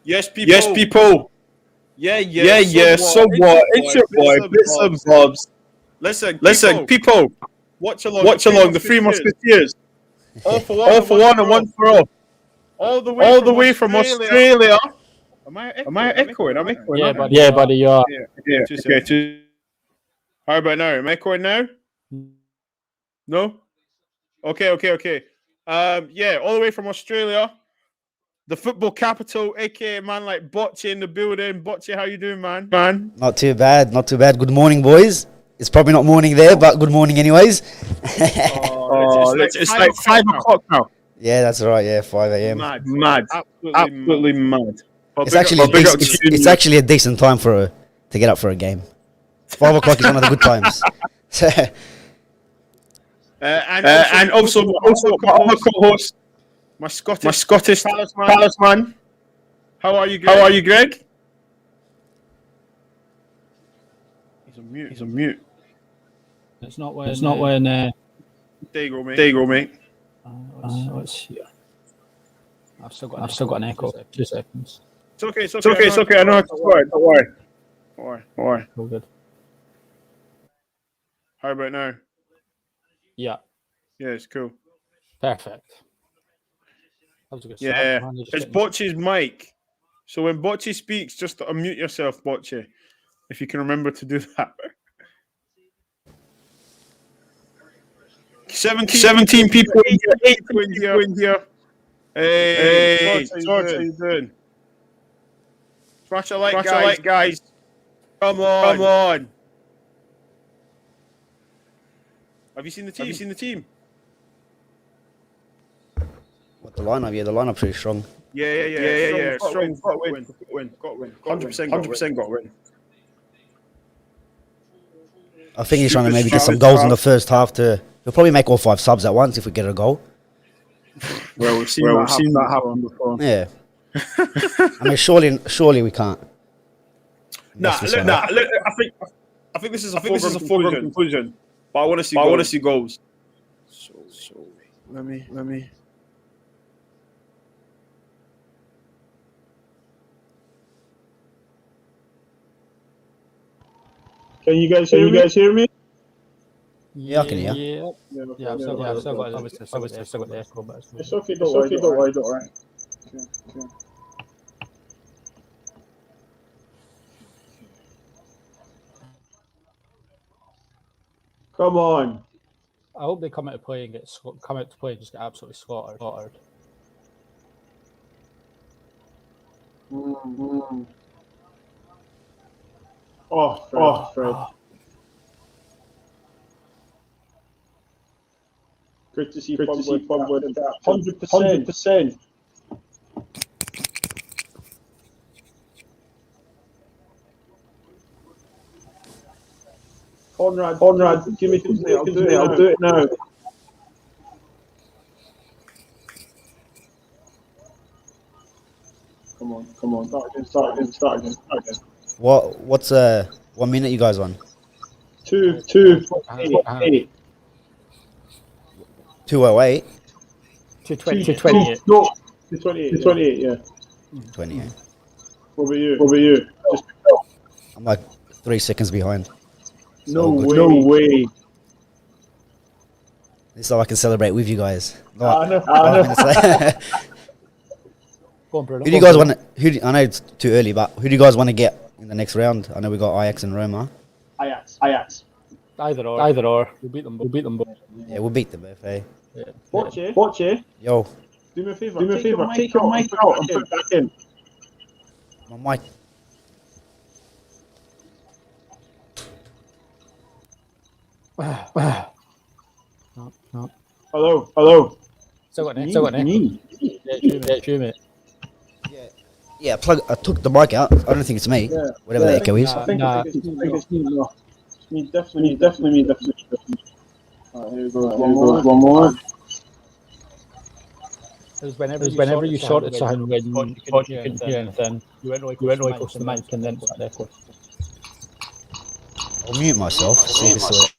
Yes, people. Yes, people. Yeah. Somewhat. It's your boy, Bitz and Bobz. Listen, people. Watch along the Three Musketeers. All for one and one for all. All the way from Australia. Am I echoing? I'm echoing. Yeah, buddy, you are. Yeah. Okay. How about now? Am I echoing now? No. Okay. Yeah, all the way from Australia. The football capital, aka man like Bocce in the building. Bocce, how you doing, man? Not too bad. Good morning, boys. It's probably not morning there, but good morning anyways. It's like 5 o'clock now. Yeah, that's right. Yeah, 5 a.m. Mad. Absolutely mad. It's actually a decent time to get up for a game. 5 o'clock is one of the good times. And also my other co-host, my Scottish talisman. How are you, Greg? He's on mute. It's not when. There you go, mate. Let's see. I've still got an echo. 2 seconds. It's okay. I know how to sort it. Don't worry. All good. How about now? Yeah. Yeah, it's cool. Perfect. That was a good start. Yeah, it's Bocce's mic. So when Bocce speaks, just unmute yourself, Bocce. If you can remember to do that. 17 people in here, 8 people in here. Hey, George, how you doing? Smash a like, guys. Come on. Have you seen the team? What, the lineup? Yeah, the lineup's pretty strong. Yeah. Strong. Got win. 100% got win. I think he's trying to maybe get some goals in the first half to... He'll probably make all 5 subs at once if we get a goal. Well, we've seen that happen before. Yeah. I mean, surely we can't. Nah. I think this is a foregone conclusion. But I want to see goals. So let me. Can you guys hear me? Yeah, I can hear. Yeah, I've still got the echo, but it's okay. Don't worry. Okay. Come on. I hope they come out to play and just get absolutely slaughtered. Oh, Fred. Great to see Bob with that. 100%. Conrad, give me 2 minutes. I'll do it now. Come on. Start again. What's 1 minute you guys on? 2:08. 2:08. 2:28. No, 2:28. Yeah. 28. What about you? I'm like 3 seconds behind. No way. This is how I can celebrate with you guys. I know. Go on, Bruno. Who do you guys want? I know it's too early, but who do you guys want to get in the next round? I know we got Ajax and Roma. Ajax. Either or. We'll beat them both. Yeah, we'll beat them both, eh? Yeah. Bocce. Yo. Do me a favor. Take your mic out and put it back in. My mic. No. Hello. Still got an echo. Yeah, true, mate. Yeah, I took the mic out. I don't think it's me. Yeah. Whatever the echo is. I think it's me. No. It's me. Definitely me. Alright, here we go. One more. It was whenever you sorted something when you thought you couldn't hear anything, you went really close to the mic and then it started echoing. I'll mute myself. See if it's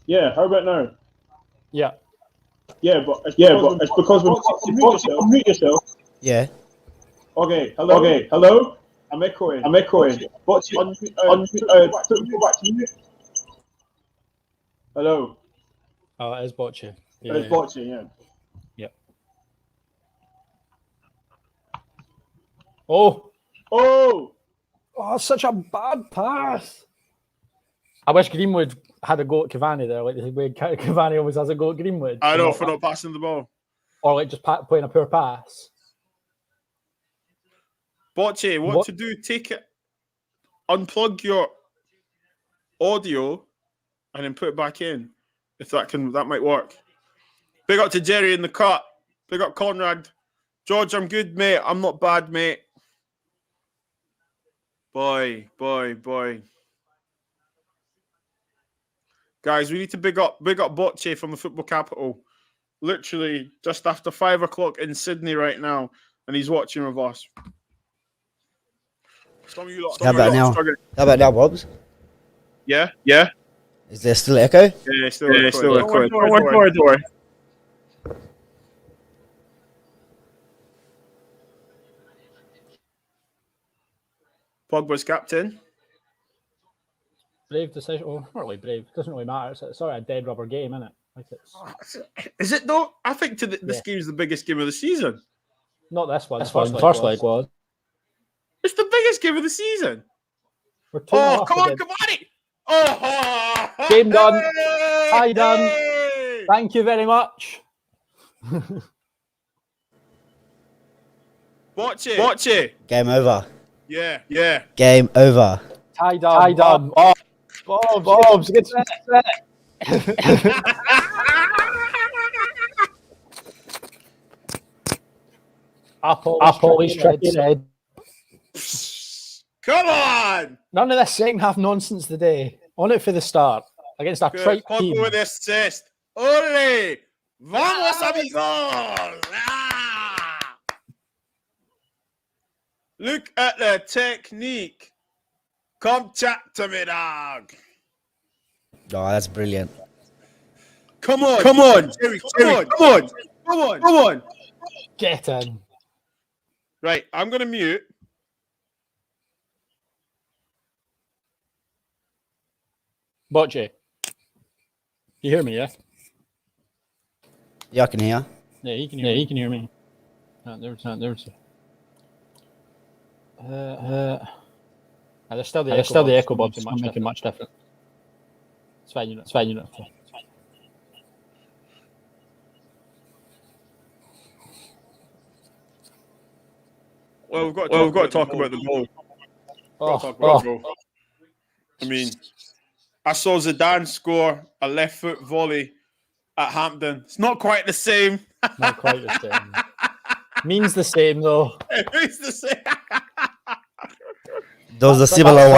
Yeah, how about now? Yeah. Yeah, but it's because when you mute yourself. Yeah. Hello. I'm echoing. What's on? Back to you. Hello. Oh, it is Bocce. Yeah. It's Bocce. Yeah. Yep. Oh, such a bad pass. I wish Greenwood had a go at Cavani there, like the way Cavani always has a go at Greenwood. I know, for not passing the ball. Or like just playing a poor pass. Bocce, what to do? Take it, unplug your audio, and then put it back in. If that might work. Big up to Jerry in the cut. Big up Conrad. George, I'm good, mate. I'm not bad, mate. Boy. Guys, we need to big up Bocce from the football capital. Literally just after 5 o'clock in Sydney right now, and he's watching with us. How about now, Bobz? Yeah. Is there still echo? Yeah, still echo. Don't worry. Pogba's captain. Brave decision. Oh, not really brave. It doesn't really matter. It's sort of a dead rubber game, isn't it? Like Is it though? I think this game is the biggest game of the season. Not this one. The first leg was. It's the biggest game of the season. Come on! Oh, game done. Tie done. Thank you very much. Bocce. Game over. Yeah. Game over. Tie done. Bobz, good set. Apple is said. Come on! None of this second half nonsense today. On it for the start against a trite team. Pogba with the assist. Ole! Vamos, amigos! Ah! Look at the technique. Come chat to me, dog. Oh, that's brilliant. Come on. Jerry, come on. Get in. Right, I'm going to mute. Bocce. You hear me, yeah? Yeah, I can hear. Yeah, he can hear me. There's still the echo, Bobz. It's not making much difference. It's fine, you know. Well, we've got to talk about the goal. I mean, I saw Zidane score a left foot volley at Hampden. It's not quite the same. Not quite the same. Means the same, though. It means the same. There was a similar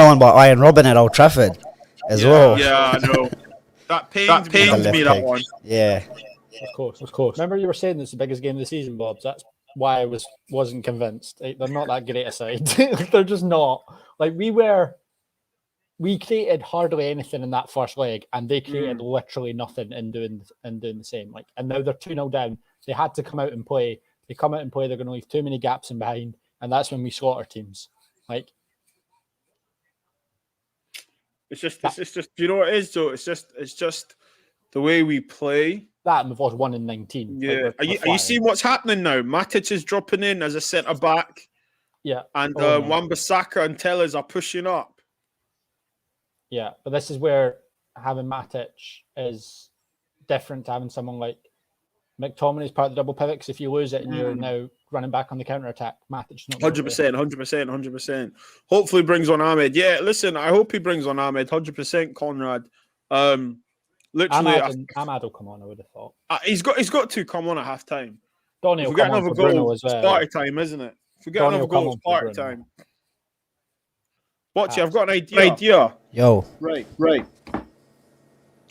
one by Iron Robin at Old Trafford as well. Yeah, I know. That pained me, that one. Yeah. Of course. Remember you were saying it's the biggest game of the season, Bobz? That's why I wasn't convinced. They're not that great a side. They're just not. Like, we created hardly anything in that first leg, and they created literally nothing in doing the same. Like, and now they're 2-0 down. They had to come out and play. They come out and play. They're going to leave too many gaps in behind, and that's when we slaughter teams. Like, it's just. You know what it is, though? It's just the way we play. That and we've lost 1 in 19. Yeah. Like, are you seeing what's happening now? Matic is dropping in as a centre back. Yeah. And Wan-Bissaka and Tellers are pushing up. Yeah, but this is where having Matic is different to having someone like McTominay is part of the double pivot, because if you lose it and you're now running back on the counter-attack, Matic not 100%. Hopefully brings on Ahmed. Yeah, listen, I hope he brings on Ahmed. 100% Conrad. Literally, Ahmad will come on, I would have thought. He's got to come on at half-time. Donny will come on for Bruno as well. It's party time, isn't it? If we get another goal, it's party time. Bocce, I've got an idea. Yo. Right.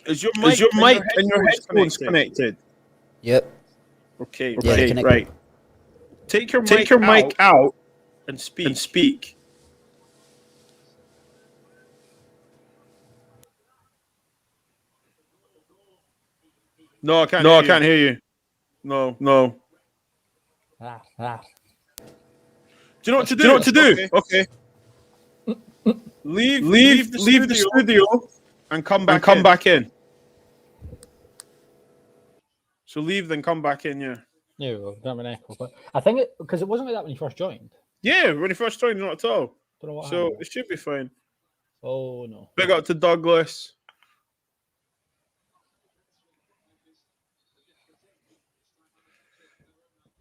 Is your mic and your headphones connected? Yep. Okay, Yeah, right. Take your mic out and speak. No, I can't hear you. No. Do you know what to do? Okay. Leave the studio and come back in. So leave, then come back in. Yeah. Yeah, well, don't have an echo, but I think because it wasn't like that when you first joined. Yeah, when you first joined, not at all. Don't know what So happened. it should be fine. Oh no! Big up to Douglas.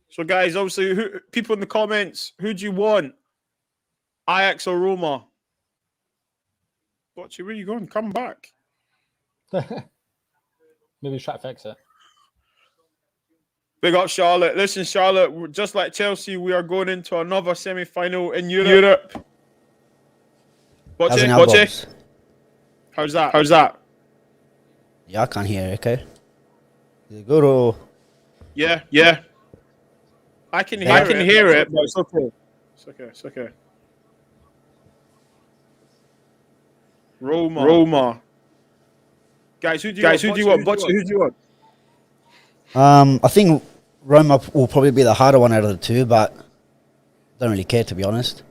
So, guys, obviously, people in the comments, who do you want? Ajax or Roma? Where are you going? Come back. Maybe try to fix it. Big up, Charlotte. Listen, Charlotte, just like Chelsea, we are going into another semi-final in Europe. Watch it. How's that? Yeah, I can't hear it, okay? Is it good or... Yeah. I can hear it, but it's okay. It's okay. Roma. Guys, who do you want? Who do you want? I think Roma will probably be the harder one out of the two, but don't really care, to be honest.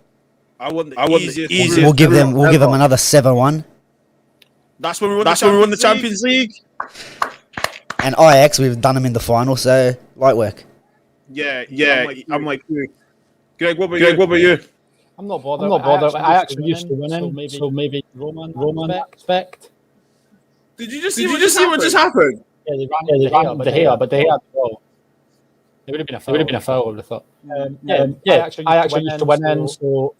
I want the easiest. We'll give them another 7-1. That's when we won the Champions League. And Ajax, we've done them in the final, so light work. Yeah. I'm like you. Greg, what about you? I'm not bothered. I actually used to winning, so maybe Roman expect. Did you just see what just happened? Yeah, they ran but they had the ball. It would have been a foul. I would have thought. I actually used to win in, so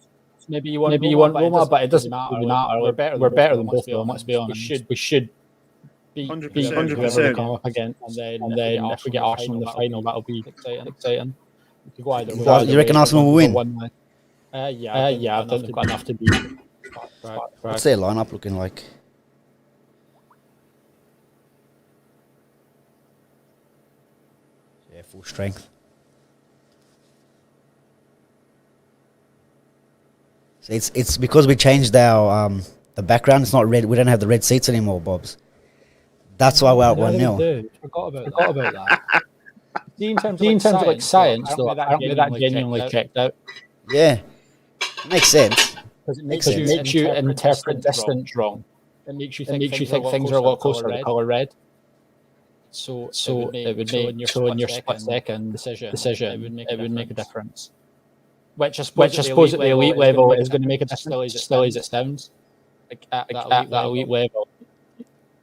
maybe you want Roma, but it doesn't matter. We're better than both of them. Let's be honest. We should be 100% whoever we come up against, and then if we get Arsenal in the final, that'll be exciting. We could go either way. You reckon Arsenal will win? Yeah. I think they've got enough to beat. What's their lineup looking like? Yeah, full strength. So it's because we changed our the background. It's not red. We don't have the red seats anymore, Bobz. That's why we're out 1-0. Forgot about that. In terms of like science, though, I don't think that genuinely checked out. Yeah, makes sense. Because it makes you interpret distance wrong. It makes you think things are a lot closer to the colour red. So it would make in your split second decision. It would make a difference. Which I suppose at the elite level is going to make a difference. Still as it sounds. Like at that elite level.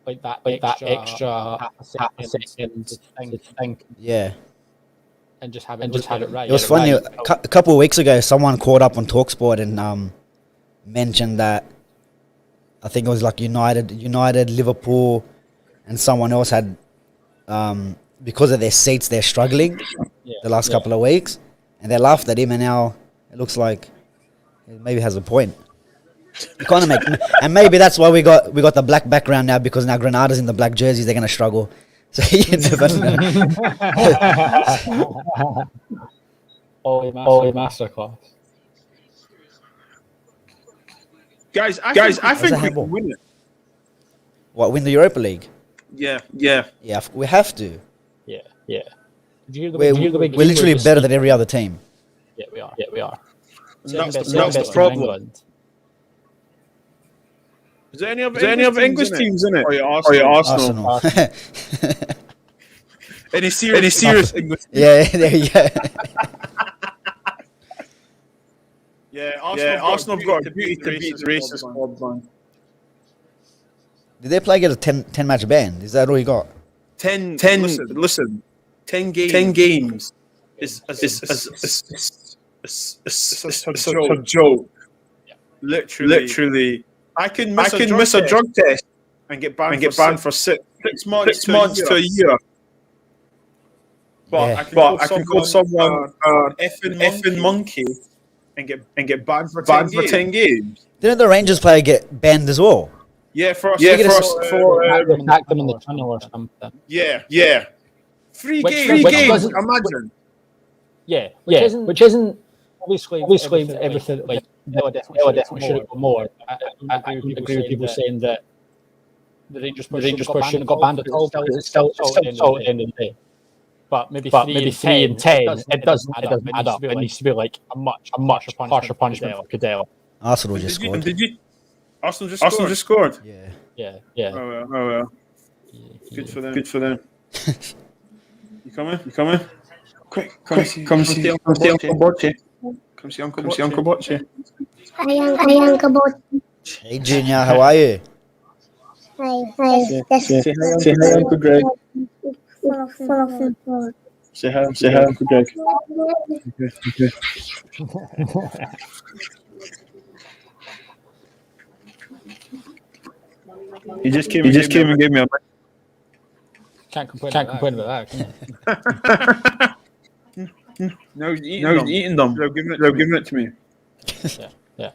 Like that extra half a second to think. Yeah. And just have it right. It was funny. A couple of weeks ago, someone called up on TalkSport and mentioned that I think it was like United, Liverpool, and someone else had because of their seats, they're struggling the last couple of weeks, and they laughed at him, and now it looks like he maybe has a point. You kind of make, and maybe that's why we got the black background now, because now Granada's in the black jerseys, they're going to struggle. So you never know. Masterclass. Guys, I think we can win it. What, win the Europa League? Yeah. We have to. Yeah. We're literally better than every other team. Yeah, we are. That's the problem. Is there any other English teams in it? Or your Arsenal? Any serious English teams? Yeah, there you go. Arsenal have got a beauty to beat the racist club, man. Did they play get a 10 match ban? Is that all you got? 10 listen. 10 games is a joke. Literally. I can miss a drug test and get banned for 6 months to a year. But I can call someone an effing monkey and get banned for 10 games. Didn't the Rangers player get banned as well? Yeah, for attack them in the tunnel or something. Yeah. 3 games. Imagine. Which isn't obviously everything like. They definitely should have got more. I agree with people saying that the Rangers push shouldn't have got banned at all, because it's still at the end of the day. But maybe 3 and 10, it doesn't add up. It needs to be like a much harsher punishment for Cadell. Arsenal just scored. Arsenal just scored? Yeah. Oh well. Good for them. You coming? Quick, come see Uncle Borce. Come see Uncle Borce. Hi, Uncle Borce. Hey, Junior, how are you? Hi. Say hi, Uncle Greg. Say hi, Uncle Greg. Okay. He just came and gave me a mic. Can't complain about that. No, he's eating them. They're giving it to me. Yeah.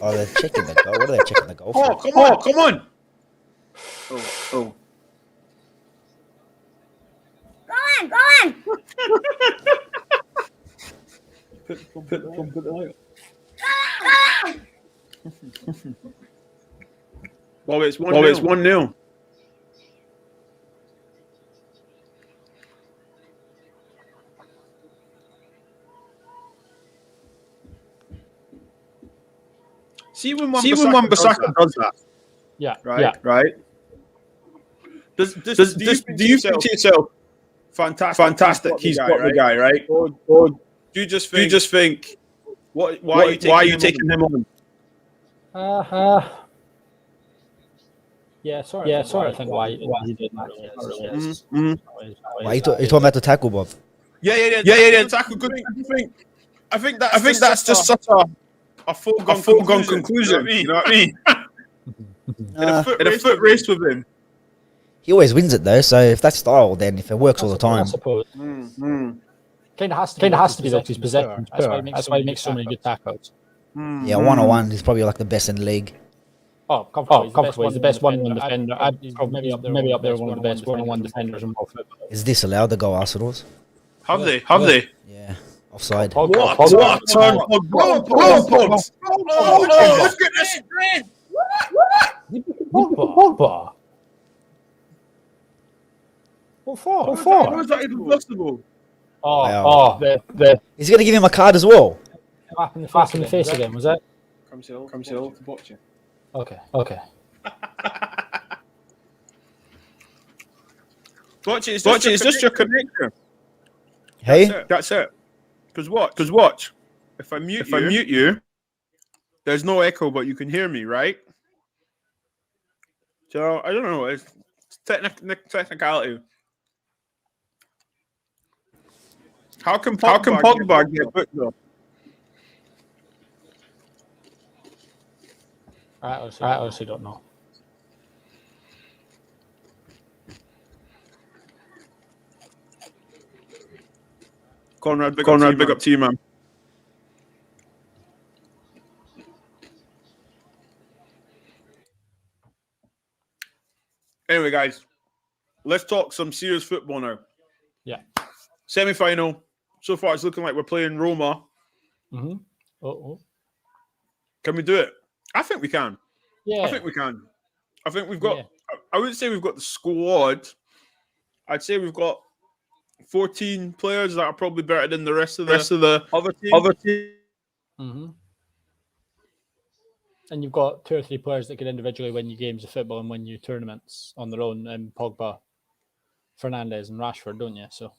Oh, they're checking the goal. What are they checking the goal for? Oh, come on! Oh. Go on. Put the light up. Well, it's 1-0. See when Wan-Bissaka does that. Yeah. Right. Do you think to yourself, fantastic, he's got the guy, right? Or do you just think, why are you taking him on? Yeah, sorry. I think why he did that. Why you talking about the tackle, Bob? Yeah. Tackle. Good. I think that's just such a foregone conclusion. You know what I mean? In a foot race with him. He always wins it though. So if that's style, then if it works all the time, I suppose. Kind of has to be though, because he's possession. That's why he makes so many good tackles. Yeah, 1-on-1, he's probably like the best in the league. Comfortably. He's the best one-on-one defender. Maybe up there, one of the best one-on-one defenders in world football. Is this allowed to go Arsenal's? Have they? Yeah, offside. What? Turn Bobz. Oh, look at this screen. Pogba. What for? How is that even possible? He's going to give him a card as well. Slap in the face again, was it? Come see to watch it. Okay. Watch it. It's just your connection. Hey? That's it. Because watch. If I mute you, there's no echo, but you can hear me, right? So I don't know. It's technicality. How can Pogba get booked though? I honestly don't know. Conrad, big up to you, man. Anyway, guys, let's talk some serious football now. Yeah. Semi-final. So far, it's looking like we're playing Roma. Mm-hmm. Can we do it? I think we can. Yeah. I think we can. I think we've got... Yeah. I wouldn't say we've got the squad. I'd say we've got 14 players that are probably better than the rest of the other team. Mm-hmm. And you've got 2 or 3 players that can individually win you games of football and win you tournaments on their own, and Pogba, Fernandes and Rashford, don't you? So,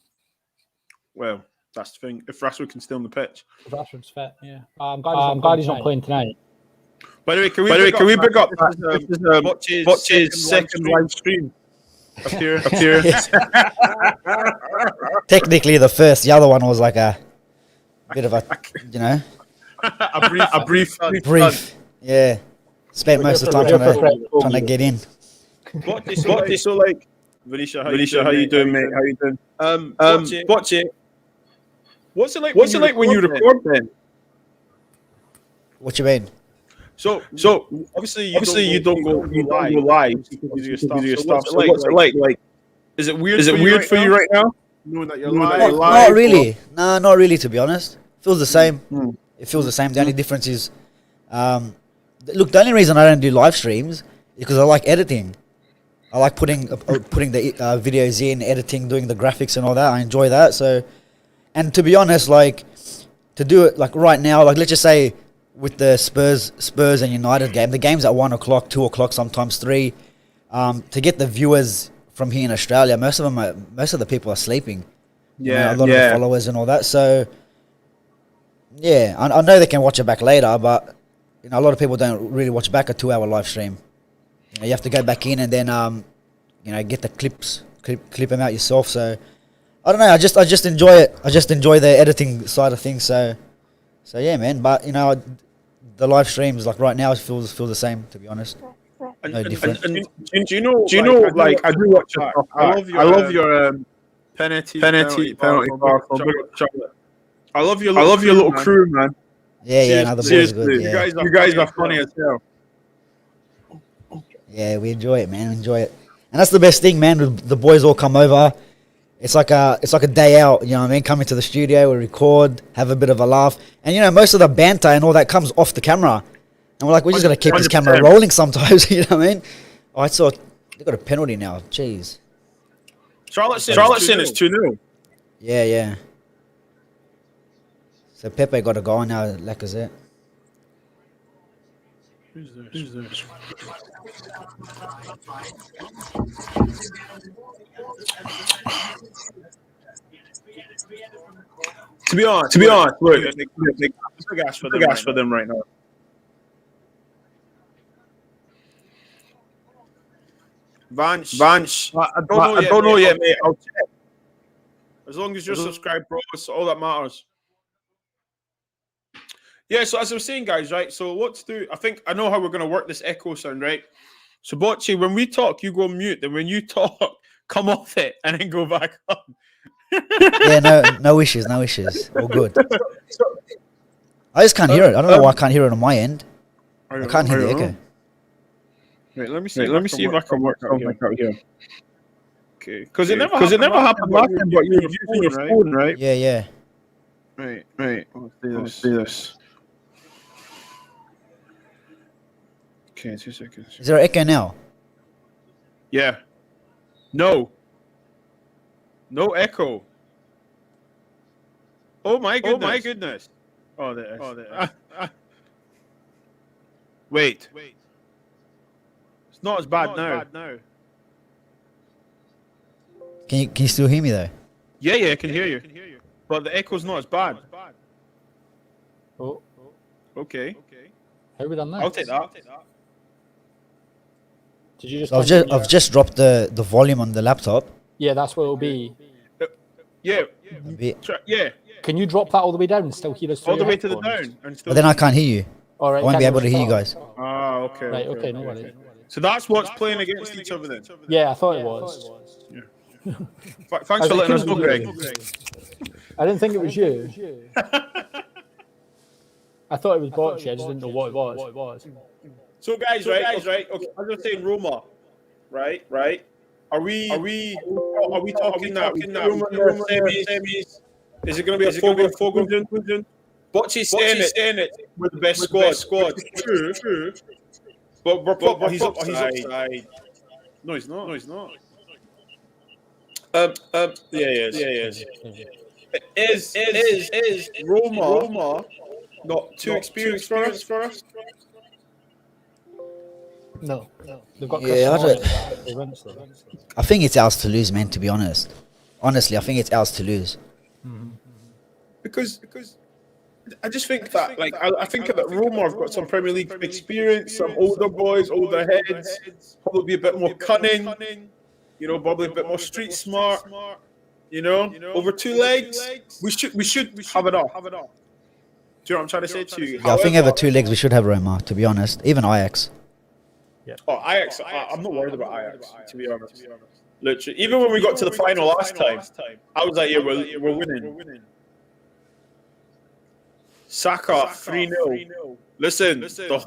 well, that's the thing. If Rashford can stay on the pitch. If Rashford's fit, yeah. I'm glad he's not playing tonight. By the way, can we pick up Botch's second live stream? Up here. Technically the first. The other one was like a bit of a, a brief. Yeah. Spent most of the time trying to get in. Botch, so like, Venetia, how you doing, mate? How you doing? Botch, what's it like when you record then? What you mean? So obviously you don't go live because of your stuff. So what's it like? Like, is it weird for you right now? Knowing that you're live? Not really. No, not really. To be honest, feels the same. It feels the same. The only difference is, look, the only reason I don't do live streams is because I like editing. I like putting the videos in, editing, doing the graphics and all that. I enjoy that. So, and to be honest, like to do it like right now, like let's just say with the Spurs and United game, the game's at 1 o'clock, 2 o'clock, sometimes 3. To get the viewers from here in Australia, most of the people are sleeping. You know, a lot of the followers and all that. So, yeah, I know they can watch it back later, but you know, a lot of people don't really watch back a 2-hour live stream. You know, you have to go back in and then you know, get the clip them out yourself. So I don't know. I just enjoy it. I just enjoy the editing side of things. So yeah, man. But you know, the live streams like right now feels the same. To be honest, no different. And do you know? Like I do watch your stuff. I love your penalty bar. I love your little crew, man. Yeah, no, the boys are good. You Yeah. guys are funny as hell. Yeah, we enjoy it, man. We enjoy it, and that's the best thing, man. The boys all come over. It's like a day out, you know what I mean? Come into the studio, we record, have a bit of a laugh, and you know most of the banter and all that comes off the camera, and we're like, we're just gonna keep this camera rolling sometimes, you know what I mean? Oh, I saw they got a penalty now. Jeez. Charlotteson is 2-0. Yeah. So Pepe got a goal now. Lacazette. Who's this? To be honest, look, big ask for them right now. Vance, I don't know yet, mate. I'll check. As long as you're subscribed, bro, it's all that matters. Yeah, so as I was saying, guys, right? So what to do? I think I know how we're going to work this echo sound, right? So, Bocce, when we talk, you go mute. Then when you talk, come off it and then go back on. Yeah, no issues. All good. I just can't hear it. I don't know why I can't hear it on my end. I can't hear the echo. Wait, let me see if I can work something out here. Okay, because it never happened last time, but you were using your phone, right? Yeah. Right. Let's do this. Okay, 2 seconds. Is there an echo now? Yeah. No echo. Oh my goodness. Oh, there is. Wait. It's not as bad now. Can you still hear me though? Yeah, I can hear you. But the echo's not as bad. Oh, Okay. how we done that? I'll take that. Did you just? I've just dropped the volume on the laptop. Yeah, that's what it'll be. Yeah. A bit. Yeah. Can you drop that all the way down and still hear us? All the way to the down. And still... But then I can't hear you. All right, I won't be able to hear you guys. Ah, okay. Right, okay, no worries. So that's what's playing against each other then? Yeah, I thought it was. Yeah. Thanks for letting us know, Greg. I didn't think it was you. I thought it was Bocce. I just didn't know what it was. So guys, right? Okay, as I was saying, Roma, right? Are we talking that semis? Is it going to be a foregone conclusion? Bocce's saying it with the best squad. True. But he's upside. No, he's not. Yeah, he is. Is Roma not too experienced for us? No. They've got I think it's ours to lose, man, to be honest. Honestly, I think it's ours to lose. Mm-hmm. Because I just think that, like, I think that Roma have got some Premier League experience, some older boys, older heads, probably a bit more cunning, you know, probably a bit more street smart, you know, over 2 legs, we should have it all. Do you know what I'm trying to say to you? Yeah, I think over 2 legs we should have Roma, to be honest. Even Ajax. Yeah. Oh, Ajax, I'm not worried about Ajax, to be honest. Literally, even when we got to the final last time, I was like, yeah, we're winning. Saka 3-0. Listen, the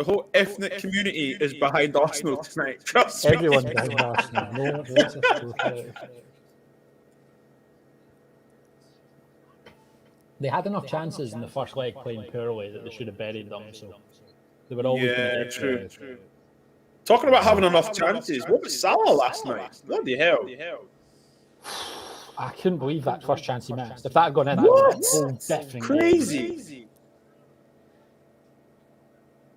whole ethnic community is behind Arsenal tonight. Trust me. Everyone's behind Arsenal. No one else. They had enough chances in the first leg playing poorly that they should have buried them. So they were always true. Talking about having enough chances. What was Salah last night? Bloody hell. I couldn't believe that first chance he missed. If that had gone in, What? definitely Crazy.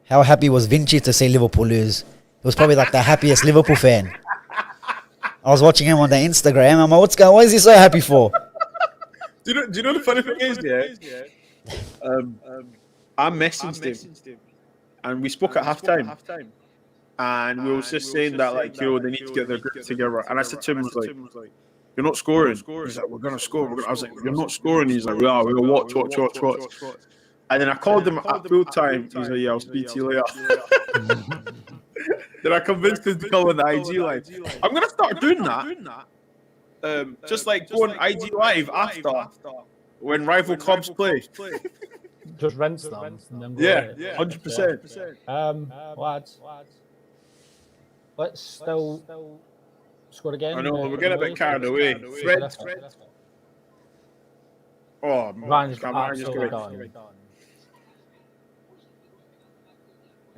How happy was Vinci to see Liverpool lose? He was probably like the happiest Liverpool fan. I was watching him on the Instagram. I'm like, what's going? What is he so happy for? Do you know the funny thing is, I messaged him, and we spoke at halftime, and we were just saying that, like, they need to get their grip together. And I said to him, was like, "You're not scoring." He's like, "We're gonna score." I was like, "You're not scoring." He's like, "We'll watch." And then I called him at full time. He's like, "Yeah, I'll speak to you later." Then I convinced him to come on the IG live. I'm gonna start doing that. Just like going IG live after when rival clubs play. Just rinse them. And then Yeah, 100%. Lads, let's still score again. I know, we're getting a bit carried away. Fred. Oh, man, Van's absolutely done.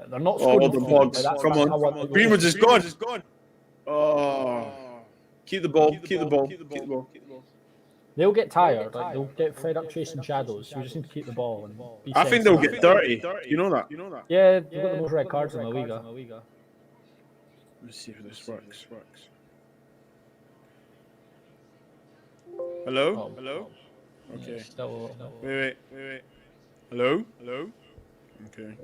They're not Oh, scoring. the Bobz. Come on. Greenwood is gone. Oh. Keep the ball. They'll get tired. Like, they'll get fed up chasing shadows. We just need to keep the ball. And be I think they'll sensible. get dirty. You know that? Yeah, they've got the most red cards in La Liga. Let's see if this works. Hello? Okay. Still, Wait. Hello? Okay.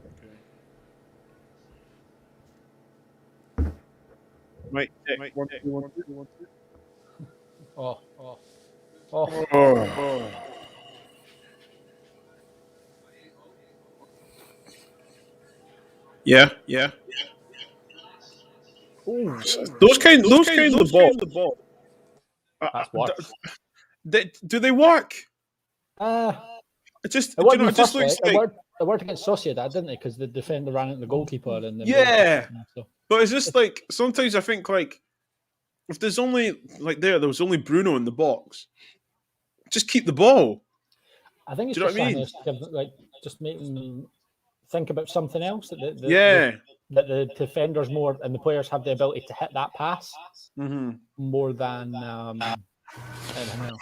Right, check. 1, 2, 1, 2. Oh. Yeah. Ooh, those kind of ball. That's worse. Do they work? It just looks like. It worked against Sociedad, didn't it? Because the defender ran at the goalkeeper. And But it's just like, sometimes I think, like, if there's only, like, there was only Bruno in the box, just keep the ball. I think it's Do you know just what I mean? like just making them think about something else. That the defenders more and the players have the ability to hit that pass more than anything else.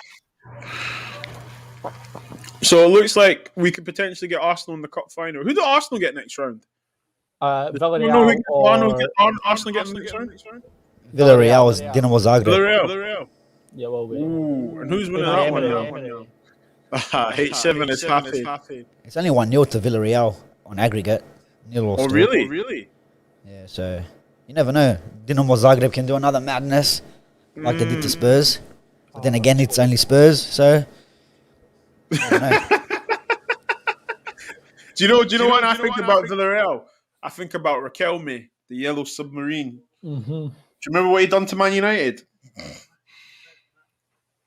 So it looks like we could potentially get Arsenal in the cup final. Who do Arsenal get next round? Villarreal Arsenal get next round? Villarreal was Dinamo Zagreb. Villarreal. Yeah, well, Ooh, and who's winning that one? H7 is happy. It's only 1-0 to Villarreal on aggregate. Oh, really? Yeah, so you never know. Dinamo Zagreb can do another madness like they did to Spurs. But then again, it's only Spurs, so I don't know. Do you know what I think about Villarreal? I think about Riquelme, the yellow submarine. Mm-hmm. Do you remember what he done to Man United?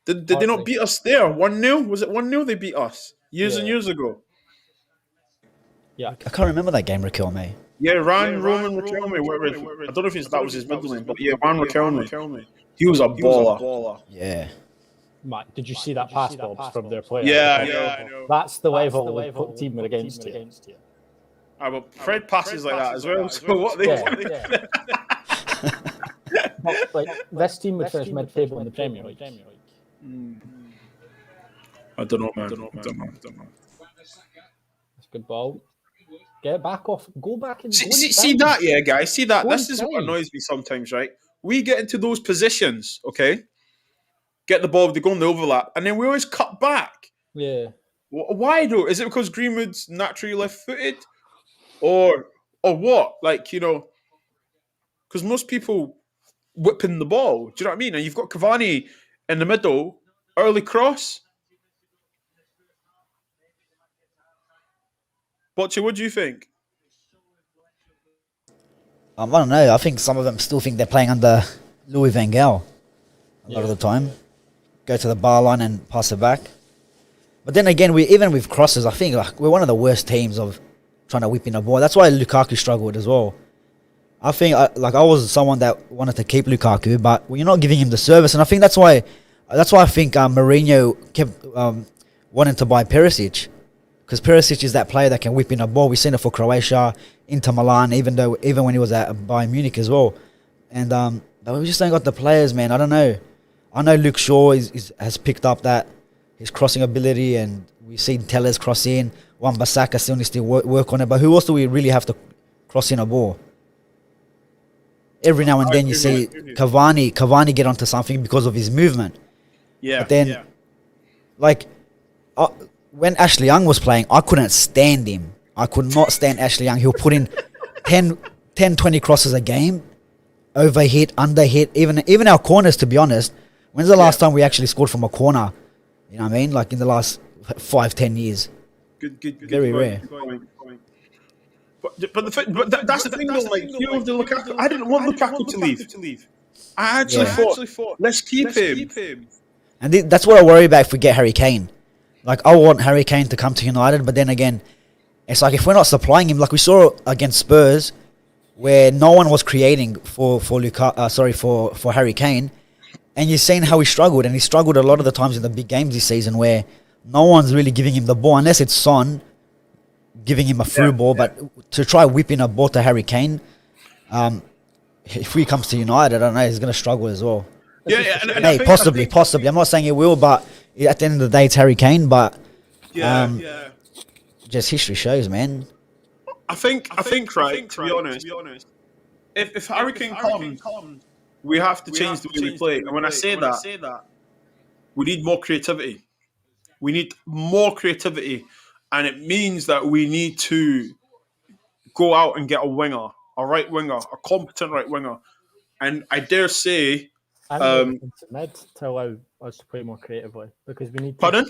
Did they not beat us there? 1-0? Was it 1-0 they beat us? Years and years ago. Yeah. I can't remember that game, Riquelme. Yeah, Roman Riquelme. I don't know if that was his middle name, but yeah, Ran Riquelme. He was a baller. Yeah. Mate, did you see that pass, Bobz, from their player? Yeah, I know. That's the level team we're against you. But Fred passes like that as well. So what they But, like, this team would finish mid-table in the Premier League. I don't know, man. That's a good ball. Get it back off. Go back and see that, yeah, guys. See that. This is what annoys me sometimes, right? We get into those positions, okay? Get the ball, they go in the overlap, and then we always cut back. Yeah. Why though? Is it because Greenwood's naturally left-footed, or what? Like, you know, because most people whipping the ball. Do you know what I mean? And you've got Cavani in the middle, early cross. Bocce, what do you think? I don't know. I think some of them still think they're playing under Louis van Gaal a lot of the time. Go to the bar line and pass it back. But then again, even with crosses, I think like we're one of the worst teams of trying to whip in a ball. That's why Lukaku struggled as well. I think I was someone that wanted to keep Lukaku, but you're not giving him the service, and I think that's why I think Mourinho kept wanting to buy Perisic, because Perisic is that player that can whip in a ball. We've seen it for Croatia, Inter Milan, even when he was at Bayern Munich as well. And but we just ain't got the players, man. I don't know. I know Luke Shaw has picked up that his crossing ability, and we've seen Tellers cross in. Wan-Bissaka still needs to work on it. But who else do we really have to cross in a ball? Every now and then you see Cavani get onto something because of his movement. Yeah. But then, when Ashley Young was playing, I couldn't stand him. I could not stand Ashley Young. He'll put in 10, 20 crosses a game, overhit, underhit, even our corners, to be honest. When's the last time we actually scored from a corner? You know what I mean? Like in the last 5-10 years. Good. Very rare. But that's the thing though. Like, you know, the Lukaku, I didn't want Lukaku to leave. I actually thought, let's keep him. And that's what I worry about if we get Harry Kane. Like, I want Harry Kane to come to United, but then again, it's like if we're not supplying him, like we saw against Spurs, where no one was creating for Harry Kane, and you've seen how he struggled, and he struggled a lot of the times in the big games this season where no one's really giving him the ball, unless it's Son giving him a through ball. But to try whipping a ball to Harry Kane, if he comes to United, I don't know, he's going to struggle as well. And possibly. I'm not saying he will, but at the end of the day, it's Harry Kane. But just history shows, man. I think, right, to be honest, if Harry Kane comes, we have to change the way we play. And when I say that, we need more creativity. We need more creativity, and it means that we need to go out and get a winger, a right winger, a competent right winger. And I dare say, mid to allow us to play more creatively, because we need. Pardon?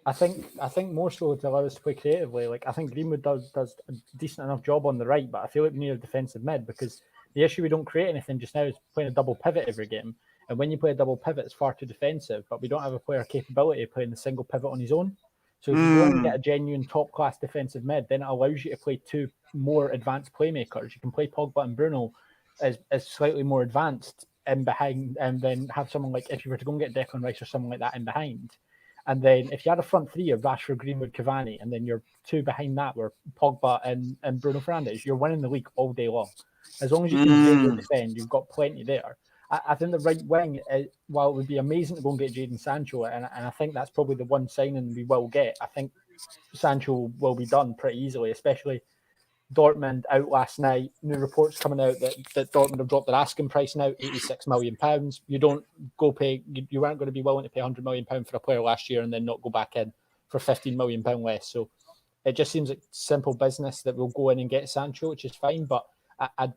I think more so to allow us to play creatively. Like, I think Greenwood does a decent enough job on the right, but I feel like we need a defensive mid, because the issue we don't create anything just now is playing a double pivot every game. And when you play a double pivot, it's far too defensive, but we don't have a player capability of playing the single pivot on his own. So if you want to get a genuine top-class defensive mid, then it allows you to play two more advanced playmakers. You can play Pogba and Bruno as slightly more advanced in behind, and then have someone like, if you were to go and get Declan Rice or someone like that in behind. And then if you had a front three of Rashford, Greenwood, Cavani, and then your two behind that were Pogba and Bruno Fernandes, you're winning the league all day long. As long as you can defend, you've got plenty there. I think the right wing, while it would be amazing to go and get Jadon Sancho, and I think that's probably the one signing we will get, I think Sancho will be done pretty easily, especially Dortmund out last night. New reports coming out that Dortmund have dropped their asking price now, £86 million. You don't go pay, you weren't going to be willing to pay £100 million for a player last year and then not go back in for £15 million less. So it just seems like simple business that we'll go in and get Sancho, which is fine, but I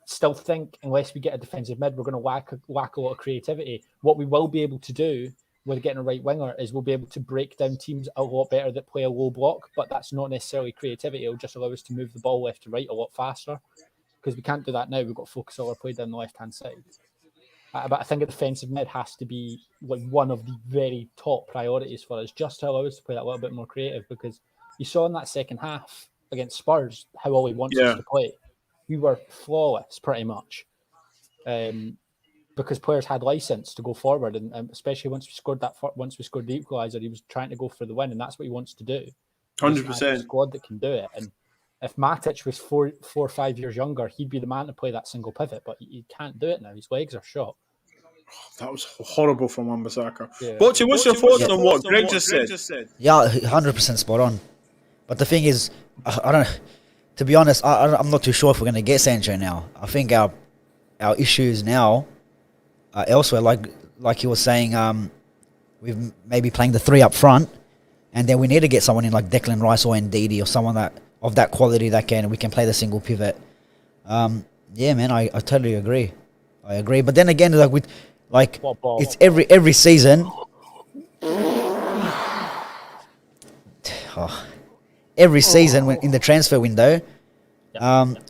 still think unless we get a defensive mid, we're going to lack a lot of creativity. What we will be able to do with getting a right winger is we'll be able to break down teams a lot better that play a low block, but that's not necessarily creativity. It'll just allow us to move the ball left to right a lot faster, because we can't do that now. We've got to focus all our play down the left-hand side. But I think a defensive mid has to be like one of the very top priorities for us, just to allow us to play that little bit more creative, because you saw in that second half against Spurs how all he wants us to play. We were flawless, pretty much, because players had license to go forward, and especially once we scored the equaliser, he was trying to go for the win, and that's what he wants to do. 100%. Squad that can do it, and if Matic was 4 or 5 years younger, he'd be the man to play that single pivot, but he can't do it now. His legs are shot. That was horrible from Wan-Bissaka. Yeah. Bocce, what's your thoughts on what Greg just said? Yeah, 100% spot on. But the thing is, I don't. To be honest, I'm not too sure if we're going to get Sancho now. I think our issues now are elsewhere. Like he was saying, we've maybe playing the three up front, and then we need to get someone in like Declan Rice or Ndidi or someone that of that quality that we can play the single pivot. Yeah, man, I totally agree. I agree. But then again, it's every season. Every season in the transfer window,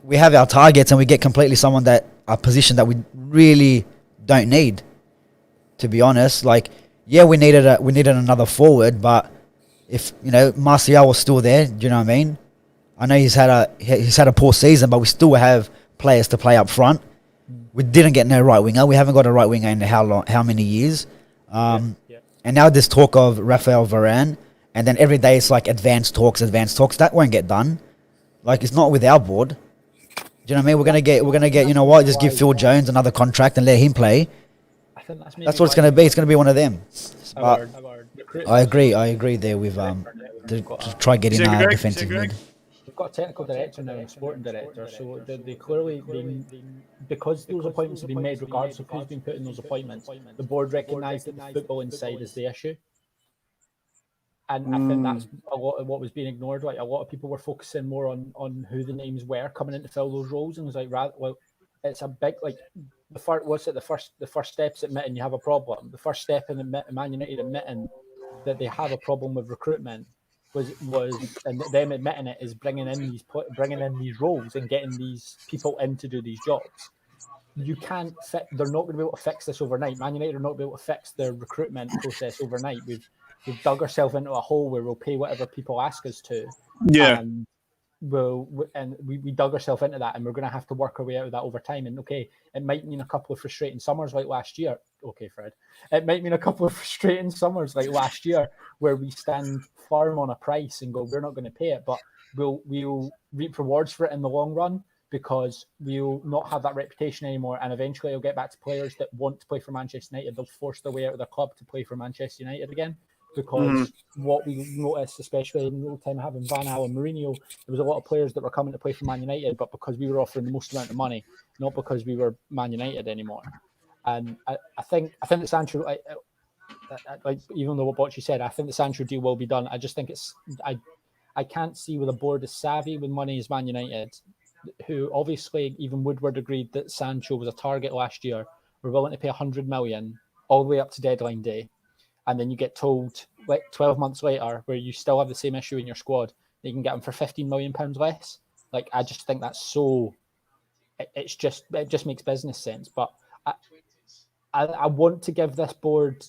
we have our targets and we get completely someone that a position that we really don't need. To be honest, we needed another forward, but if Martial was still there, do you know what I mean? I know he's had a poor season, but we still have players to play up front. We didn't get no right winger. We haven't got a right winger in how many years? And now there's talk of Rafael Varane. And then every day it's like advanced talks. That won't get done. It's not with our board. Do you know what I mean? We're gonna get. You know what? Just give Phil Jones another contract and let him play. I think That's what it's gonna be. It's gonna be one of them. But I agree there with to try getting defensive mid. We've got a technical director now and a sporting director, so they clearly because those appointments have been made regardless of who's been put in those appointments. The board recognised that the football inside is the issue. And I think that's a lot of what was being ignored. Like, a lot of people were focusing more on who the names were coming in to fill those roles, and it was like, well, it's a big, like, the first step's admitting you have a problem. The first step in Man United admitting that they have a problem with recruitment was and them admitting it is bringing in these roles and getting these people in to do these jobs. You can't they're not going to be able to fix this overnight. Man United are not going to be able to fix their recruitment process overnight. We've dug ourselves into a hole where we'll pay whatever people ask us to. Yeah. And we dug ourselves into that, and we're going to have to work our way out of that over time. And okay, it might mean a couple of frustrating summers like last year. Okay, Fred. It might mean a couple of frustrating summers like last year where we stand firm on a price and go, we're not going to pay it, but we'll reap rewards for it in the long run, because we'll not have that reputation anymore, and eventually it'll get back to players that want to play for Manchester United. They'll force their way out of their club to play for Manchester United again. Because what we noticed, especially in the time having Van Gaal and Mourinho, there was a lot of players that were coming to play for Man United, but because we were offering the most amount of money, not because we were Man United anymore. And I think the Sancho, like even though what Bocci said, I think the Sancho deal will be done. I just think I can't see where the board is savvy with money as Man United, who obviously even Woodward agreed that Sancho was a target last year. We're willing to pay 100 million all the way up to deadline day. And then you get told, like 12 months later, where you still have the same issue in your squad, that you can get them for £15 million less. Like, I just think that's so. It just makes business sense. But I want to give this board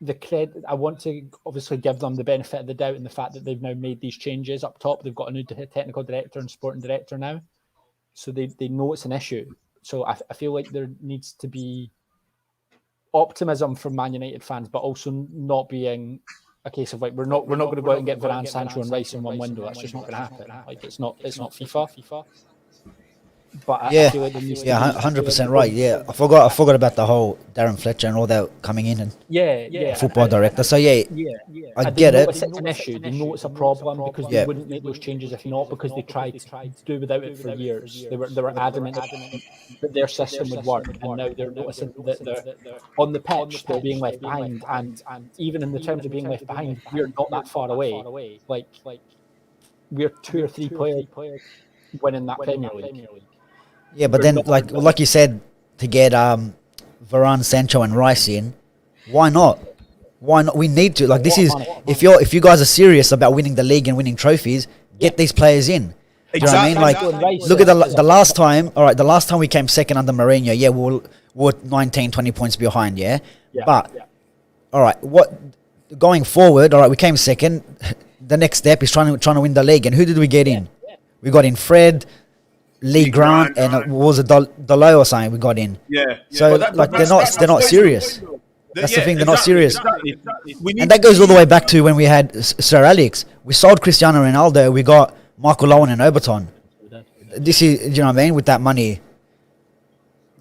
the credit. I want to obviously give them the benefit of the doubt in the fact that they've now made these changes up top. They've got a new technical director and sporting director now, so they know it's an issue. So I feel like there needs to be optimism from Man United fans, but also not being a case of like we're not going to go out and get Varane, Sancho, and Rice in one window. That's just not going to happen. Like it's not FIFA. But I feel like there needs to be 100% right. Yeah, I forgot about the whole Darren Fletcher and all that coming in and football director. So I get it. It's an issue. They know it's a problem because they wouldn't make those changes if not, because they tried to do without it for years. They were adamant that their system would work, and now they're noticing that they're on the pitch, they're being left behind, and even in the terms of being left behind, we're not that far away. Like we're 2 or 3 players winning that Premier League. Yeah, but then, like you said, to get Varane, Sancho, and Rice in, why not? Why not? We need to. Like, this is if you guys are serious about winning the league and winning trophies, get these players in. Do you know what I mean? Like, look at the last time. All right, the last time we came second under Mourinho, yeah, we were 19, 20 points behind, yeah. But all right, going forward? All right, we came second. The next step is trying to win the league, and who did we get in? We got in Fred, Lee Grant, and what was it, Delo or something we got in. Yeah. So they're not serious. That's the thing, they're not serious. Exactly. And that goes all the way back to when we had Sir Alex. We sold Cristiano Ronaldo, we got Michael Owen and Overton. This is, you know what I mean, with that money.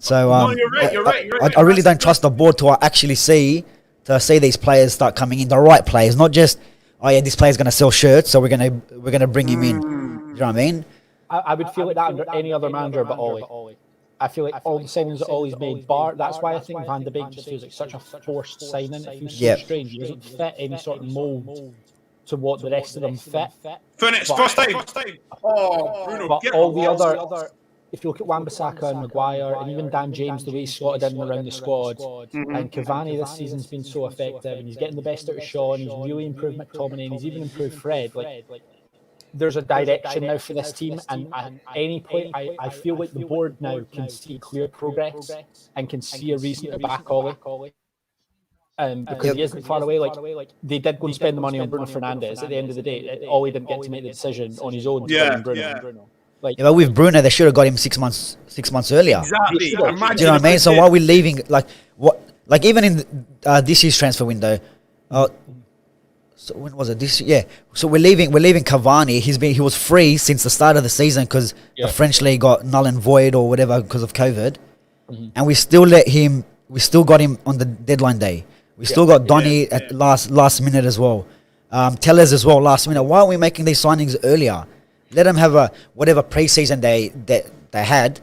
So you're right. I really don't trust the board to actually see these players start coming in, the right players, not just, oh yeah, this player's going to sell shirts, so we're gonna bring him in. You know what I mean? I would feel like that under any other manager but Ollie. I feel like all the signings that Ollie's made, that's why I think Van de Beek just feels like such a forced signing. It feels so strange. He doesn't fit any sort of mould to what the rest of them fit. Finish, first time. Oh, Bruno, but all the other, if you look at Wan-Bissaka and Maguire, and even Dan James, the way he's slotted in around the squad, and Cavani this season's been so effective, and he's getting the best out of Shaw, and he's really improved McTominay, and he's even improved Fred. Like, there's a direction now for this team, and at any point, I feel like the board now can see clear progress and can see a reason to back Ollie. Because he isn't far away. Like, they did go and spend the money on Bruno Fernandes. At the end of the day, Ollie didn't get to make the decision on his own. Bruno. Like, but with Bruno, they should have got him 6 months earlier. Exactly. Do you know what I mean? So why are we leaving? Like even in this year's transfer window, So when was it? So we're leaving Cavani. He was free since the start of the season because the French league got null and void or whatever because of COVID, and we still got him on the deadline day. We still got Donny at last minute as well. Tellers as well last minute. Why aren't we making these signings earlier? Let them have whatever preseason they had.